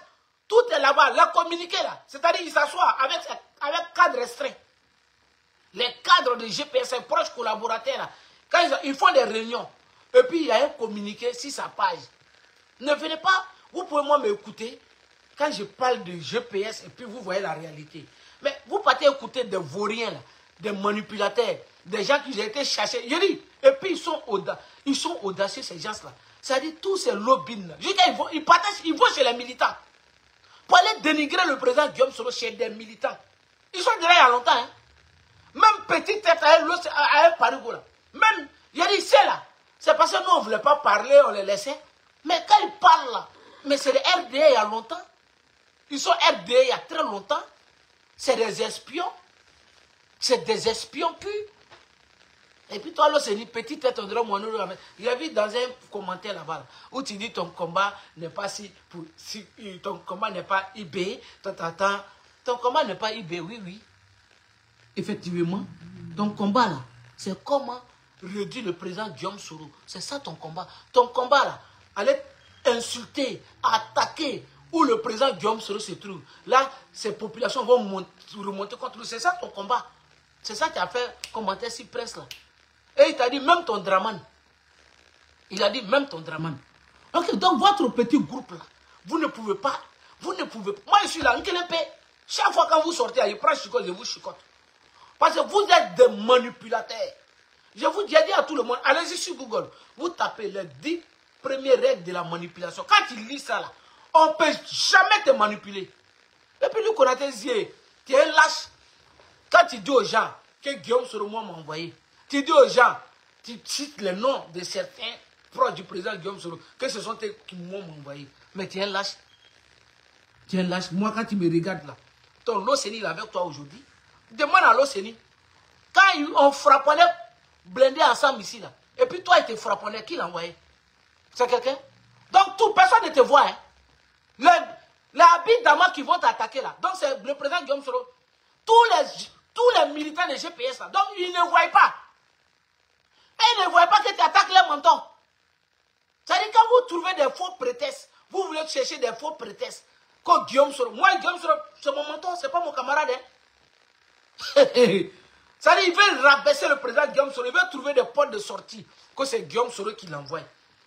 Tout est là-bas. Le communiqué là. C'est-à-dire qu'il s'assoit avec cadre restreint. Les cadres de GPS, ses proches collaborateurs là. Quand ils font des réunions. Et puis il y a un communiqué sur sa page. Ne venez pas. Vous pouvez moi m'écouter. Quand je parle de GPS et puis vous voyez la réalité. Mais vous partez écouter des vauriens là. Des manipulateurs. Des gens qui ont été cherchés. Je dis. Et puis ils sont audacieux ces gens-là. C'est-à-dire tous ces lobbies là. Ils vont chez les militants. Pour aller dénigrer le président Guillaume Soro chez des militants. Ils sont déjà il y a longtemps. Hein. Même petite tête à un parigo là. Même, il y a dit c'est là. C'est parce que nous on ne voulait pas parler, on les laissait. Mais quand ils parlent là, mais c'est des RDA il y a longtemps. Ils sont RDA il y a très longtemps. C'est des espions. C'est des espions purs. Et puis toi, là, c'est une petite tête, on dirait moi, il y a vu dans un commentaire là-bas, où tu dis ton combat n'est pas ton combat n'est pas IB, ton combat n'est pas IB, oui, oui. Effectivement, ton combat là, c'est comment réduire le président Guillaume Soro. C'est ça ton combat. Ton combat là, aller insulter, attaquer où le président Guillaume Soro se trouve. Là, ces populations vont remonter contre lui. C'est ça ton combat. C'est ça qui a fait commentaire sur presse là. Et il t'a dit même ton Draman. Il a dit même ton Draman. Ok, donc votre petit groupe là, vous ne pouvez pas. Moi je suis là, chaque fois quand vous sortez, je prends chicote, je vous chicote. Parce que vous êtes des manipulateurs. Je vous dis à tout le monde, allez-y sur Google, vous tapez les 10 premières règles de la manipulation. Quand tu lis ça là, on ne peut jamais te manipuler. Et puis nous, Konaté Zié, tu es un lâche. Quand tu dis aux gens que Guillaume Soro m'a envoyé, tu dis aux gens, tu cites les noms de certains proches du président Guillaume Soro, que ce sont eux qui m'ont envoyé. Mais tu es un lâche. Tiens, lâche. Moi, quand tu me regardes là, ton l'OCENI là avec toi aujourd'hui, demande à l'OCENI. Quand on frapponnait blindé ensemble ici là, et puis toi, il te frapponnait, qui l'a envoyé? C'est quelqu'un? Donc, toute personne ne te voit. Hein. Les habits d'Ama qui vont t'attaquer là. Donc, c'est le président Guillaume Soro. Tous les militants de GPS là. Donc, ils ne voient pas. Et ils ne voient pas que tu attaques les mentons. C'est-à-dire, quand vous trouvez des faux prétextes, vous voulez chercher des faux prétextes. Comme Guillaume Soro. Moi, Guillaume Soro, c'est mon menton, c'est pas mon camarade. Hein. C'est-à-dire, il veut rabaisser le président Guillaume Soro. Il veut trouver des portes de sortie. Que c'est Guillaume Soro qui l'envoie.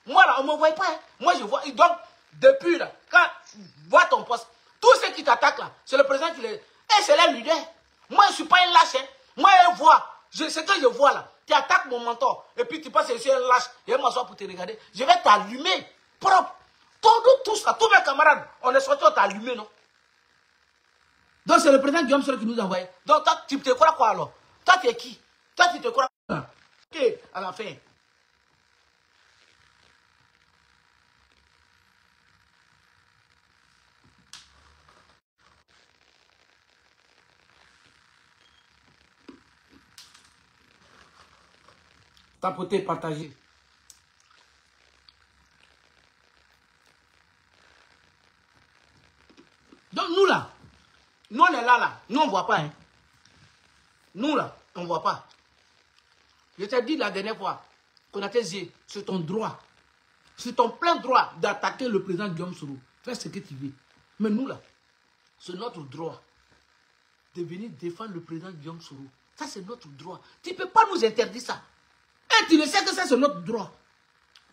Moi, là, on ne me voit pas. Hein. Moi, je vois. Donc, depuis là, quand tu vois ton poste, tous ceux qui t'attaquent là, c'est le président qui les... Et c'est les leaders. Moi, je ne suis pas un lâche. Hein. Moi, je vois. Ce que je vois là, tu attaques mon mentor. Et puis, tu penses que je suis un lâche. Et m'assois pour te regarder. Je vais t'allumer. Propre. Tous là, tous mes camarades, on est sortis, on t'a allumé, non? Donc, c'est le président Guillaume Soro qui nous a envoyé. Donc, toi, tu te crois quoi alors? Toi, tu es qui? Toi, tu te crois quoi? Ok, à la fin. Tapoter, partager. Donc nous là, nous on est là, nous on ne voit pas. Hein. Nous là, on ne voit pas. Je t'ai dit la dernière fois, Konaté Zé, c'est ton droit. C'est ton plein droit d'attaquer le président Guillaume Soro. Fais ce que tu veux. Mais nous là, c'est notre droit de venir défendre le président Guillaume Soro. Ça c'est notre droit. Tu ne peux pas nous interdire ça. Et tu le sais que ça c'est notre droit.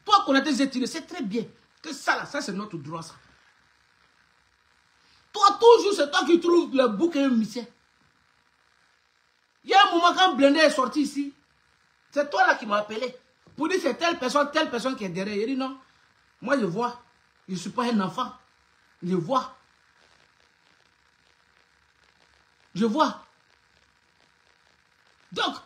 Toi Konaté Zé, tu le sais très bien que ça là, ça c'est notre droit ça. Toi, toujours, c'est toi qui trouves le bouquin mission. Il y a un moment quand Blindé est sorti ici, c'est toi là qui m'as appelé. Pour dire c'est telle personne qui est derrière. Il dit non, moi je vois. Je ne suis pas un enfant. Je vois. Je vois. Donc,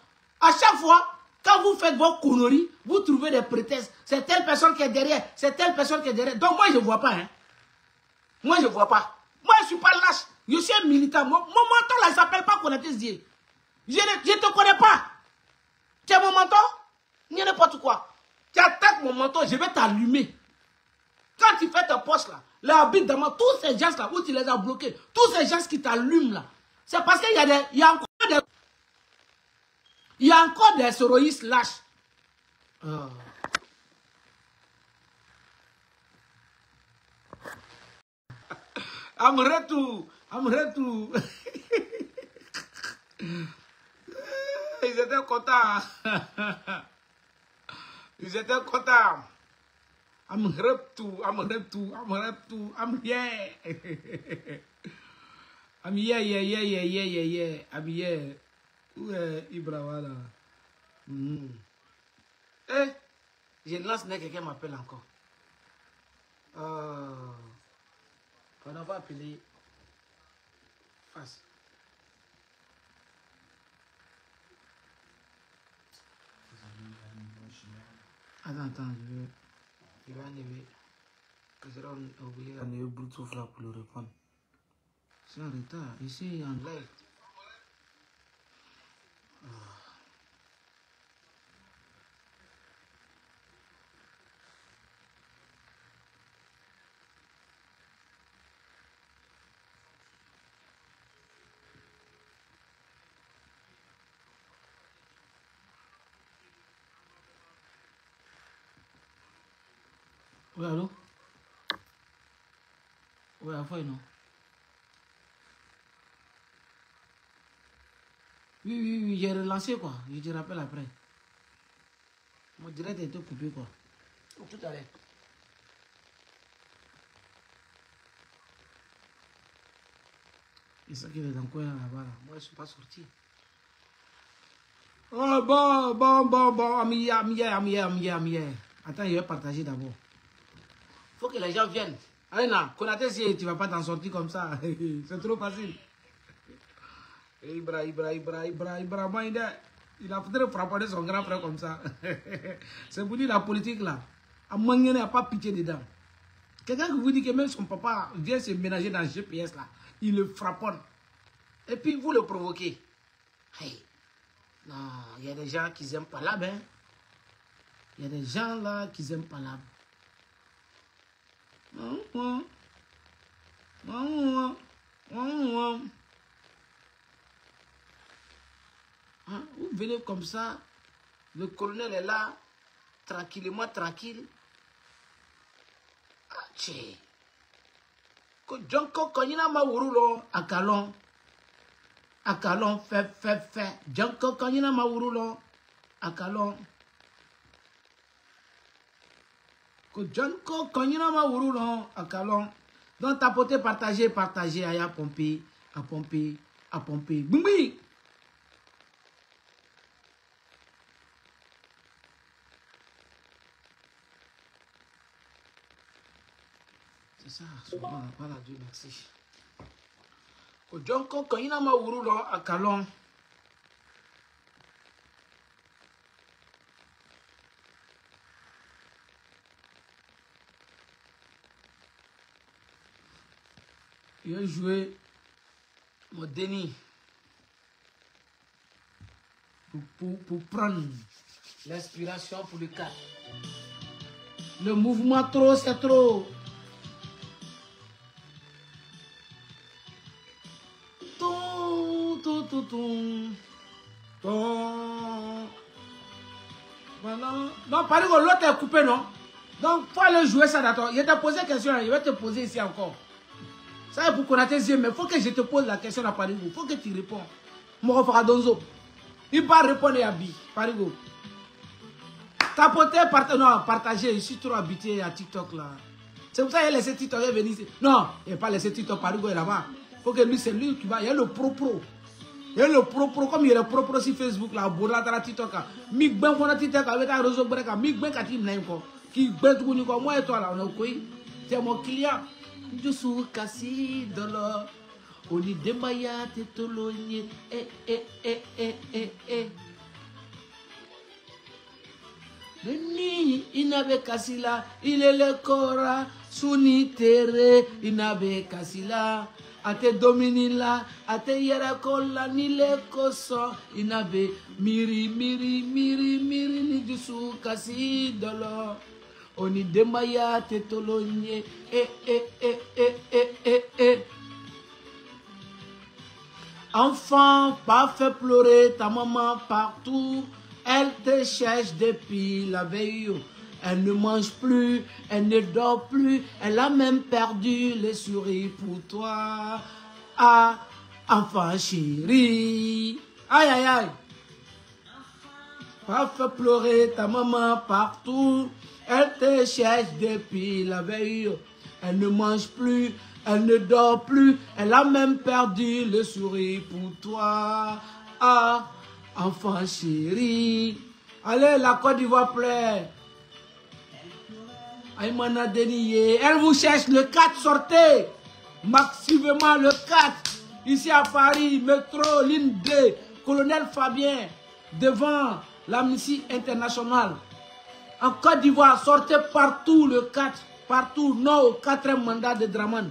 à chaque fois, quand vous faites vos conneries, vous trouvez des prétextes. C'est telle personne qui est derrière. C'est telle personne qui est derrière. Donc moi je ne vois pas. Hein. Moi je ne vois pas. Moi, je ne suis pas lâche. Je suis un militant. Mon mentor, là, il ne s'appelle pas Konaté Zé. Je ne te connais pas. Tu es mon mentor? Ni n'importe quoi. Tu attaques mon mentor, je vais t'allumer. Quand tu fais ta poste, là, l'arbitre d'Ama, tous ces gens-là, où tu les as bloqués, tous ces gens qui t'allument, là, c'est parce qu'il y a encore des soroïstes lâches. I'm retour. Ils étaient contents. Ils étaient contents. I'm retour. I'm here. I'm here. I'm here. Où est Ibrahima là? Eh, je lance quelqu'un m'appelle encore. On va appeler face. Attends, je vais enlever. Que je vais oublier d'enlever Bluetooth là pour le répondre. C'est en retard, ici en live. Oui, allô? Oui, à fois, non? Oui, j'ai relancé quoi. Je te rappelle après. Mon direct a été coupé quoi. Tout à l'heure. Et ça qu'il est dans quoi là-bas là. Moi, je ne suis pas sorti. Oh, bon. Ami. Attends, je vais partager d'abord. Il faut que les gens viennent. Allez là, Konaté, si tu ne vas pas t'en sortir comme ça. C'est trop facile. Ibra, il a peut-être frapper son grand frère comme ça. C'est pour dire la politique là. À Mangene, il n'y a pas pitié dedans. Quelqu'un qui vous dit que même son papa vient se ménager dans le GPS là, il le frapponne. Et puis vous le provoquez. Hey. Non, il y a des gens qui n'aiment pas l'âme. Hein? Il y a des gens là qui n'aiment pas l'âme. Hein? Vous venez comme ça, le colonel est là, tranquillement, tranquille. Che. Ko jonko konyina ma wurulo akalon. Akalon fait. Jonko konyina ma wurulo akalon. Ko jonko konyina ma wurulo akalon. Donc tapoter, partager, à pomper, à pomper. Bimbi. C'est ça, souvent, voilà, Dieu merci. Ojonko, quand il y a ma ouro à Calon. Il a joué mon déni pour prendre l'inspiration pour le 4. Le mouvement trop, c'est trop. Voilà. Non, par exemple, l'autre est coupé, non? Donc, il faut aller jouer ça d'accord. Il t'a posé question, il va te poser ici encore. Ça est pour qu'on a tes yeux, mais il faut que je te pose la question à Parigo. Il faut que tu réponds. Mon frère Donzo. Il va répondre à Bi. Parigo. Tapoter, partager. Je suis trop habitué à TikTok là. C'est pour ça qu'il a laissé TikTok venir ici. Non, il n'a pas laissé TikTok. Parigo est là-bas. Il faut que lui, c'est lui qui va. Il y a le pro-pro. Il y a le pro-pro, comme il y a le pro-pro sur Facebook là. Bourla dans la TikTok. Mi ben qu'on a TikTok avec un réseau breka. Mi ben quand il n'a pas. Qui ben tout le monde. Moi et toi là, on est au pays. C'est mon client. Je suis cassé dans l'or. On y démaya tétologne. Ni inabe kasila ilele kora suni tere inabe kasila ate dominila ate yera kola nile koso inabe miri ni jusu kasi dolo oni demaya tetolonye Enfant, pas fait pleurer ta maman partout. Elle te cherche depuis la veille. Elle ne mange plus, elle ne dort plus. Elle a même perdu les souris pour toi. Ah, enfant chéri. Aïe, aïe, aïe. Pas fait pleurer ta maman partout. Elle te cherche depuis la veille. Elle ne mange plus, elle ne dort plus. Elle a même perdu les souris pour toi. Ah, enfant chéri. Allez, la Côte d'Ivoire plaît. Aïmana Deniye. Elle vous cherche le 4, sortez. Massivement le 4. Ici à Paris, métro, ligne 2. Colonel Fabien, devant l'Amnesty International. En Côte d'Ivoire, sortez partout le 4. Partout, non au 4e mandat de Draman.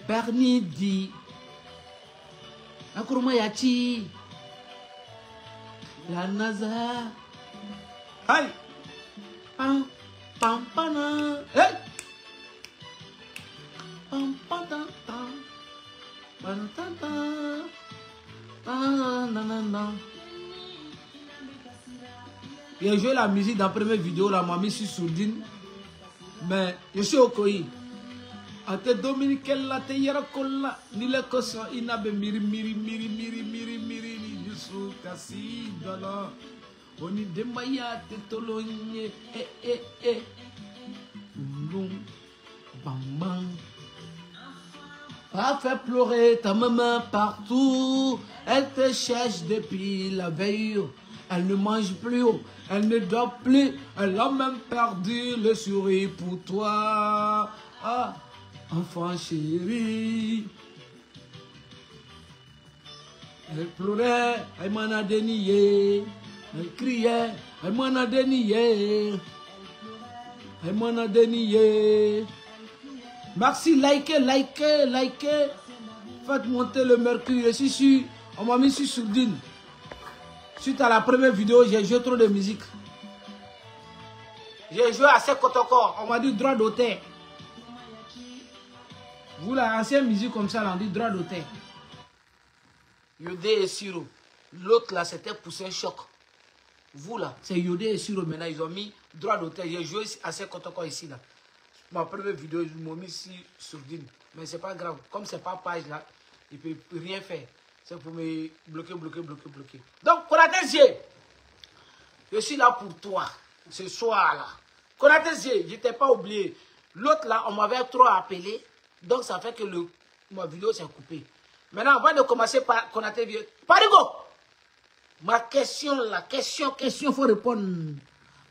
Bernie dit. Akuruma Yachi. La NASA. Aïe. Pam, pam, pana. Hey. Pam, pam, tam, tam. Pam, tam, tam. Ah, nan, nan, nan. J'ai joué la musique dans la première vidéo, la mamie sur sourdine. Mais je suis au Koyi. Ate Dominique la te yera kola ni le koso inabe miri ni jusu kasi dolo oni demaya te tolonye lum bam bam. Pas fait pleurer ta maman partout. Elle te cherche depuis la veille. Elle ne mange plus, elle ne dort plus. Elle a même perdu le sourire pour toi. Ah, enfant chéri. Elle pleurait, elle m'en a dénié. Elle criait, elle m'en a dénié. Et mon a dénié. Merci, likez. Faites monter le mercure. Si, on m'a mis sur Sourdine. Suite à la première vidéo, j'ai joué trop de musique. J'ai joué à Sekotoko. On m'a dit droit d'auteur. Vous, la ancienne musique comme ça, on dit droit d'auteur. Yodé et Siro. L'autre là, c'était Poussin Choc. Vous là, c'est Yodé et Siro. Maintenant, ils ont mis droit d'auteur. J'ai joué à Sekotoko ici là. Ma première vidéo, ils m'ont mis sur Sourdine. Mais c'est pas grave. Comme c'est pas page là, il ne peut rien faire. C'est pour me bloquer. Donc, Konaté Zé, je suis là pour toi, ce soir là. Konaté Zé, je ne t'ai pas oublié. L'autre là, on m'avait trop appelé. Donc, ça fait que ma vidéo s'est coupée. Maintenant, avant de commencer par Konaté Zé, Parigo, ma question là, question, il faut répondre.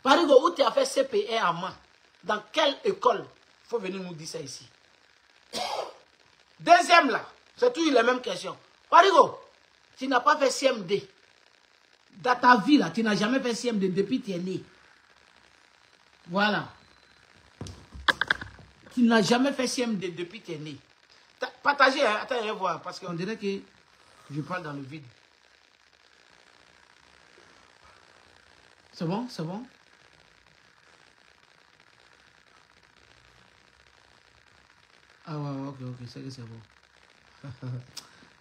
Parigo, où tu as fait CPE à main? Dans quelle école? Il faut venir nous dire ça ici. Deuxième là, c'est toujours les mêmes questions. Parigo, tu n'as pas fait CMD. Dans ta vie là, tu n'as jamais fait CMD depuis que tu es né. Voilà. Tu n'as jamais fait CMD depuis que tu es né. Partagez, hein? Attends, viens voir, parce qu'on dirait que je parle dans le vide. C'est bon? C'est bon? Ah ouais, ok, c'est bon.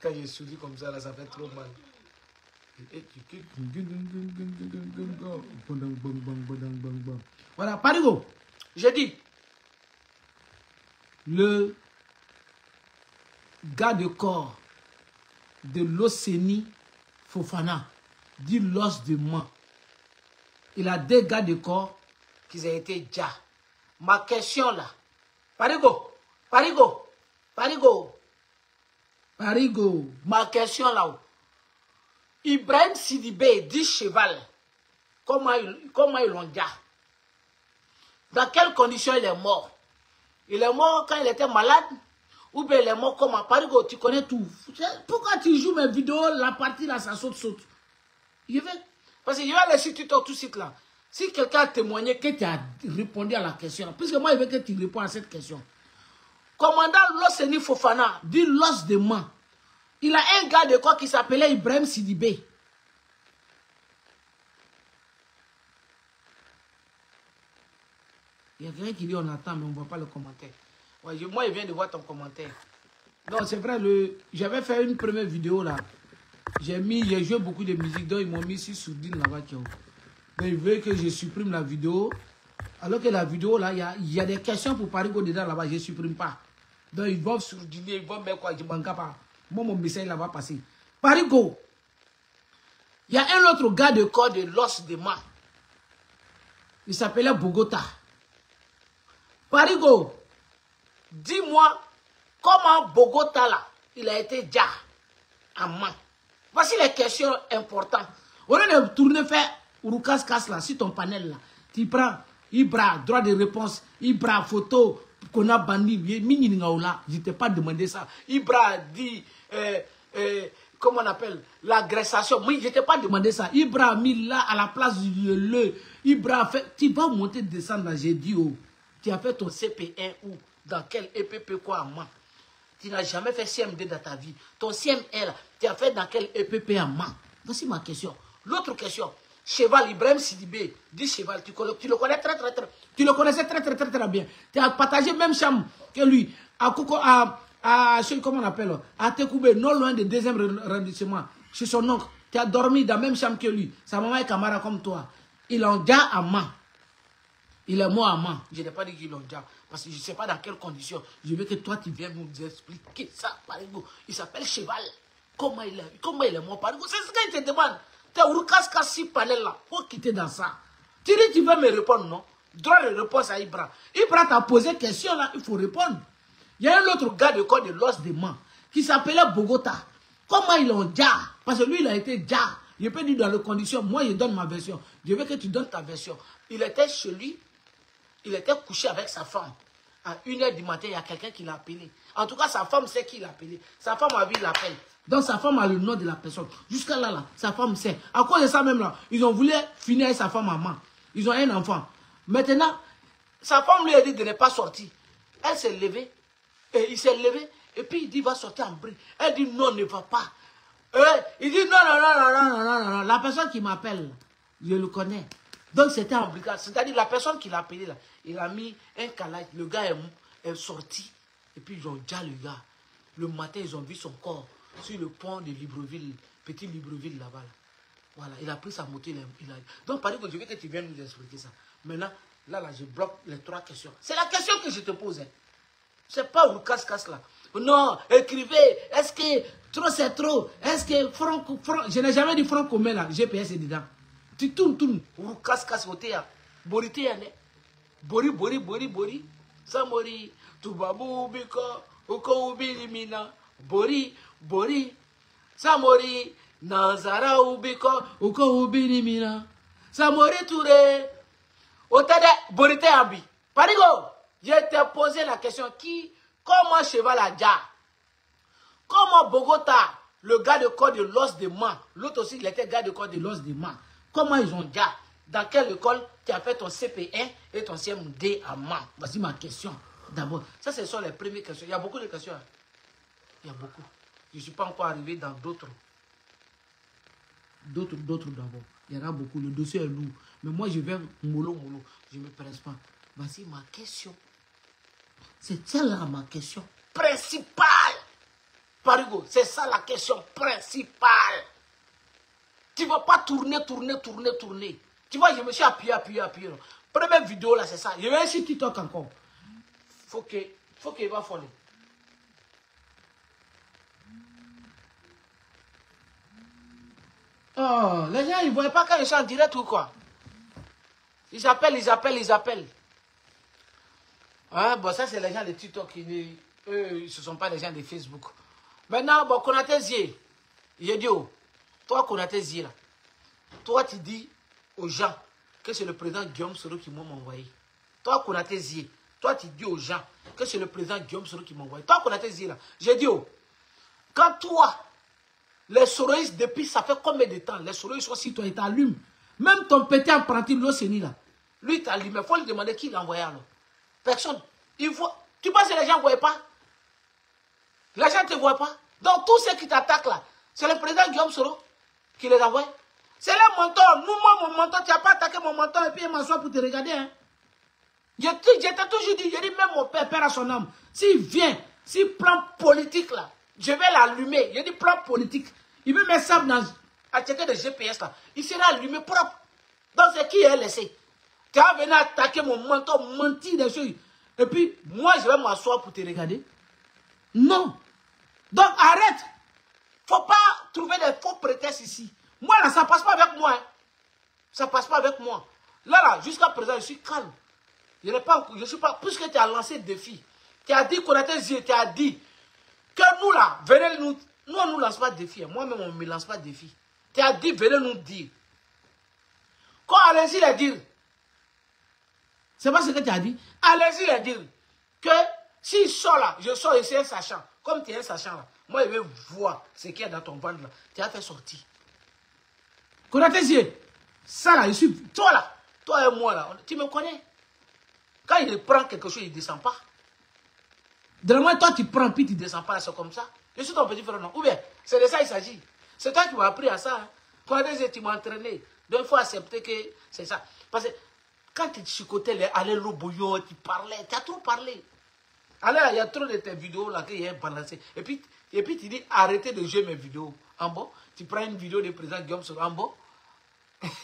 Quand je souris comme ça, là, ça fait trop mal. Voilà, Parigo, j'ai dit, le gars de corps de l'Océanie Fofana, dit l'os de main. Il a deux gars de corps qui ont été déjà. Ma question là, Parigo, ma question là-haut. Ibrahim Sidibé, 10 cheval, comment ils l'ont dit? Dans quelles conditions il est mort? Il est mort quand il était malade? Ou bien il est mort comment? Parigo, tu connais tout. Pourquoi tu joues mes vidéos, la partie là, ça saute? Parce que je vais laisser tout de suite là. Si quelqu'un a témoigné que tu as répondu à la question, puisque moi je veux que tu réponds à cette question. Commandant Loseni Fofana, dit l'os de main. Il a un gars de quoi qui s'appelait Ibrahim Sidibé. Il y a quelqu'un qui dit on attend, mais on ne voit pas le commentaire. Ouais, moi, je viens de voir ton commentaire. Non, c'est vrai, j'avais fait une première vidéo là. J'ai joué beaucoup de musique, donc ils m'ont mis sur Sourdine là-bas. Donc ils veulent que je supprime la vidéo. Alors que la vidéo là, il y a des questions pour Parigo dedans là-bas, je ne supprime pas. Donc ils vont Sourdiner, ils vont mettre quoi, je ne manque pas. Moi, mon message là va passer. Parigo, il y a un autre gars de corps de l'os de main. Il s'appelait Bogota. Parigo, dis-moi comment Bogota là, il a été déjà en main. Voici les questions importantes. Au lieu de tourner faire Urukas là, sur ton panel là, tu prends Ibra, droit de réponse, Ibra, photo, qu'on a banni, je t'ai pas demandé ça. Ibra dit, comment on appelle, l'agressation. Moi, je t'ai pas demandé ça. Ibra a mis là à la place du le. Ibra a fait, tu vas monter, descendre là, j'ai dit, oh, tu as fait ton CP1 ou dans quel EPP quoi à main? Tu n'as jamais fait CMD dans ta vie. Ton CML, tu as fait dans quel EPP à main? Voici ma question. L'autre question. Cheval, Ibrahim Sidibé, dit Cheval, tu le connais très tu le connaissais très bien. Tu as partagé même chambre que lui, comment on appelle, à Tekoubé, non loin du deuxième arrondissement, chez son oncle. Tu as dormi dans la même chambre que lui. Sa maman est camarade comme toi. Il en déjà à main. Il est mort à main. Je n'ai pas dit qu'il l'ont déjà. Parce que je ne sais pas dans quelles conditions. Je veux que toi, tu viennes nous expliquer ça, Parigo. Il s'appelle Cheval. Comment il est mort, Parigo? C'est ce qu'il te demande. Tu as Urukaskas si panel là. Faut quitter dans ça. Tu dis, tu veux me répondre, non? Droit de réponse à Ibra. Ibra t'a posé question là, il faut répondre. Il y a un autre gars de corps de l'os de main qui s'appelait Bogota. Comment ils l'ont déjà? Parce que lui, il a été déjà. Je peux dire dans les conditions, moi, je donne ma version. Je veux que tu donnes ta version. Il était chez lui. Il était couché avec sa femme. À 1h du matin, il y a quelqu'un qui l'a appelé. En tout cas, sa femme sait qui l'a appelé. Sa femme a vu l'appel. Donc, sa femme a le nom de la personne. Jusqu'à là, sa femme sait. À cause de ça même là, ils ont voulu finir avec sa femme à main. Ils ont un enfant. Maintenant, Sa femme lui a dit de ne pas sortir. Elle s'est levée. Et il s'est levé. Et puis il dit, va sortir en bruit. Elle dit, non, ne va pas. Il dit, non, non, non, non, non, non, non, non. La personne qui m'appelle, je le connais. Donc c'était en brigade. C'est-à-dire la personne qui l'a appelé là, il a mis un calage. Le gars est sorti. Et puis ils ont déjà le gars. Le matin, ils ont vu son corps sur le pont de Libreville, petit Libreville là-bas. Là. Voilà, il a pris sa moto. Donc, par exemple, je veux que tu viennes nous expliquer ça. Maintenant, là, je bloque les 3 questions. C'est la question que je te pose. Hein. C'est pas où casse-casse là. Non, écrivez. Est-ce que trop c'est trop? Est-ce que front, je n'ai jamais dit front commun là. GPS est dedans. Tu tournes. Ou casse-casse au théâtre. Bori théâtre. Bori. Samori. Tubabu biko. Uko ubili mina. Bori. Samori. Nanzara ubiko. Uko ubili mina. Samori touré. Otade. Bori théâtre. Parigo. Je t'ai posé la question. Comment Cheval a déjà? Comment Bogota, le gars de corps de l'os de main, l'autre aussi, il était gars de corps de l'os de main. Comment ils ont déjà? Dans quelle école tu as fait ton CP1 et ton CM2 à main? Voici ma question. D'abord, ça, ce sont les premières questions. Il y a beaucoup de questions. Hein? Il y a beaucoup. Je ne suis pas encore arrivé dans d'autres. D'autres d'abord. Il y en a beaucoup. Le dossier est lourd. Mais moi, je vais mollo. Je ne me presse pas. Voici ma question. C'est ça là ma question principale. Parigo, c'est ça la question principale. Tu ne vas pas tourner. Tu vois, je me suis appuyé. Première vidéo là, c'est ça. Je vais sur TikTok encore. Faut qu'il va foller. Oh, les gens, ils ne voient pas quand ils sont en direct ou quoi? Ils appellent. Ah, bon, ça, c'est les gens de TikTok. Eux, ce ne sont pas les gens de Facebook. Maintenant, bon, Konaté Zie, j'ai dit, toi, Konaté Zie, là, toi, tu dis aux gens que c'est le président Guillaume Soro qui m'a envoyé. Toi, Konaté Zie, toi, tu dis aux gens que c'est le président Guillaume Soro qui m'a envoyé. Toi, Konaté Zie, là, j'ai dit, quand toi, les Soroïstes, depuis, ça fait combien de temps, les Soroïstes aussi, toi, ils t'allument. Même ton petit apprenti, l'Océanie, là, lui, il t'allume. Il faut lui demander qui l'a envoyé, alors. Personne. Tu penses que les gens ne voient pas? Les gens ne te voient pas. Donc, tous ceux qui t'attaquent là, c'est le président Guillaume Soro qui les envoie. C'est le menton. Moi, mon menton, tu n'as pas attaqué mon menton et puis il m'assoit pour te regarder. Hein. Je t'ai toujours dit, même mon père à son âme. S'il vient, s'il prend politique là, je vais l'allumer. Je dis, prends politique. Il me met ça dans à checker des GPS là. Il sera allumé propre. Donc, c'est qui est laissé? Tu as venu attaquer mon menton, mentir des choses. Et puis, moi, je vais m'asseoir pour te regarder. Non. Donc, arrête. Il ne faut pas trouver des faux prétextes ici. Moi, là, ça ne passe pas avec moi. Hein. Ça ne passe pas avec moi. Là, jusqu'à présent, je suis calme. Je ne suis pas... Puisque tu as lancé le défi, tu as dit qu'on a tes yeux, tu as dit que nous, là, venez nous... Nous, on ne nous lance pas de défi. Hein. Moi-même, on ne me lance pas de défi. Tu as dit, venez nous dire. Quand allez-y les dire. C'est pas ce que tu as dit. Allez-y les dire que s'il sort là, je sors ici un sachant. Comme tu es un sachant là, moi je vais voir ce qu'il y a dans ton ventre là. Tu as fait sortir. Konaté Zie, ça là, je suis. Toi là, toi et moi là, tu me connais. Quand il prend quelque chose, il ne descend pas. Vraiment, toi tu prends puis tu ne descends pas, c'est comme ça. Je suis ton petit frère, non? Ou bien, c'est de ça qu'il s'agit. C'est toi qui m'as appris à ça. Hein. Konaté Zie, tu m'as entraîné. Donc il faut accepter que c'est ça. Parce que quand tu chicotais, allez l'eau bouillon, tu parlais, tu as trop parlé. Alors, il y a trop de tes vidéos là qui est balancé. Et puis tu dis, arrêtez de jouer mes vidéos. En bon, tu prends une vidéo du président Guillaume Soro. En bon.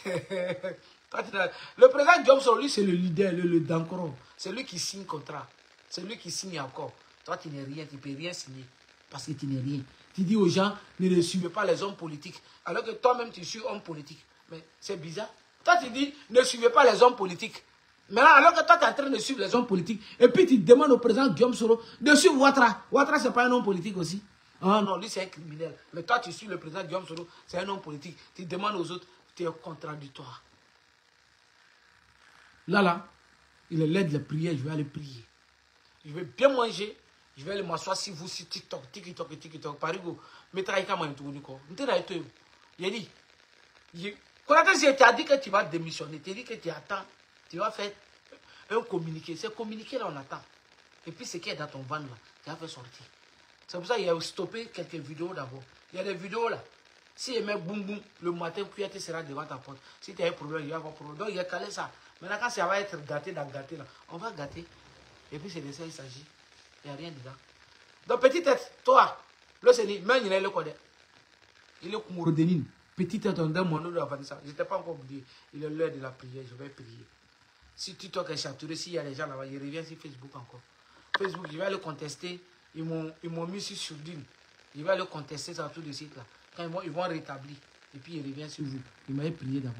Le président Guillaume Soro, lui, c'est le leader, le Dankoro. C'est lui qui signe contrat. C'est lui qui signe encore. Toi, tu n'es rien, tu ne peux rien signer. Parce que tu n'es rien. Tu dis aux gens, ne suivez pas les hommes politiques. Alors que toi-même, tu suis homme politique. Mais c'est bizarre. Toi, tu dis, ne suivez pas les hommes politiques. Maintenant, alors que toi, tu es en train de suivre les hommes politiques, et puis tu demandes au président Guillaume Soro de suivre Ouattara. Ouattara, ce n'est pas un homme politique aussi. Ah non, lui, c'est un criminel. Mais toi, tu suis le président Guillaume Soro, c'est un homme politique. Tu demandes aux autres, tu es contradictoire. Là, il est l'aide les prières, je vais aller prier. Je vais bien manger, je vais aller m'asseoir si vous, sur TikTok, TikTok. Parigo, mais tu as dit que j'ai dit, quand tu as dit que tu vas démissionner, tu as dit que tu attends, tu vas faire. un communiqué. C'est communiqué là, on attend. Et puis, ce qui est dans ton van là, tu as fait sortir. C'est pour ça qu'il a stoppé quelques vidéos d'abord. Il y a des vidéos là. Si il met boum boum, le matin, Kouyaté sera devant ta porte. Si tu as un problème, il va avoir un problème. Donc, il a calé ça. Maintenant, quand ça va être gâté dans gâté là, on va gâter. Et puis, c'est de ça qu'il s'agit. Il n'y a rien dedans. Donc, petite tête, toi, le Séni, même il est le code. Il est comme Denine. Petite tête, on donne mon nom de Vanessa. Je ne t'ai pas encore dit. Il est l'heure de la prière, je vais prier. Si tu toques à Châteauroux, s'il y a des gens là-bas, il revient sur Facebook encore. Facebook, il va le contester. Ils m'ont mis sur Sourdine. Il va le contester ça tout de suite là. Quand ils vont rétablir. Et puis il revient sur vous. Il m'a prié d'abord.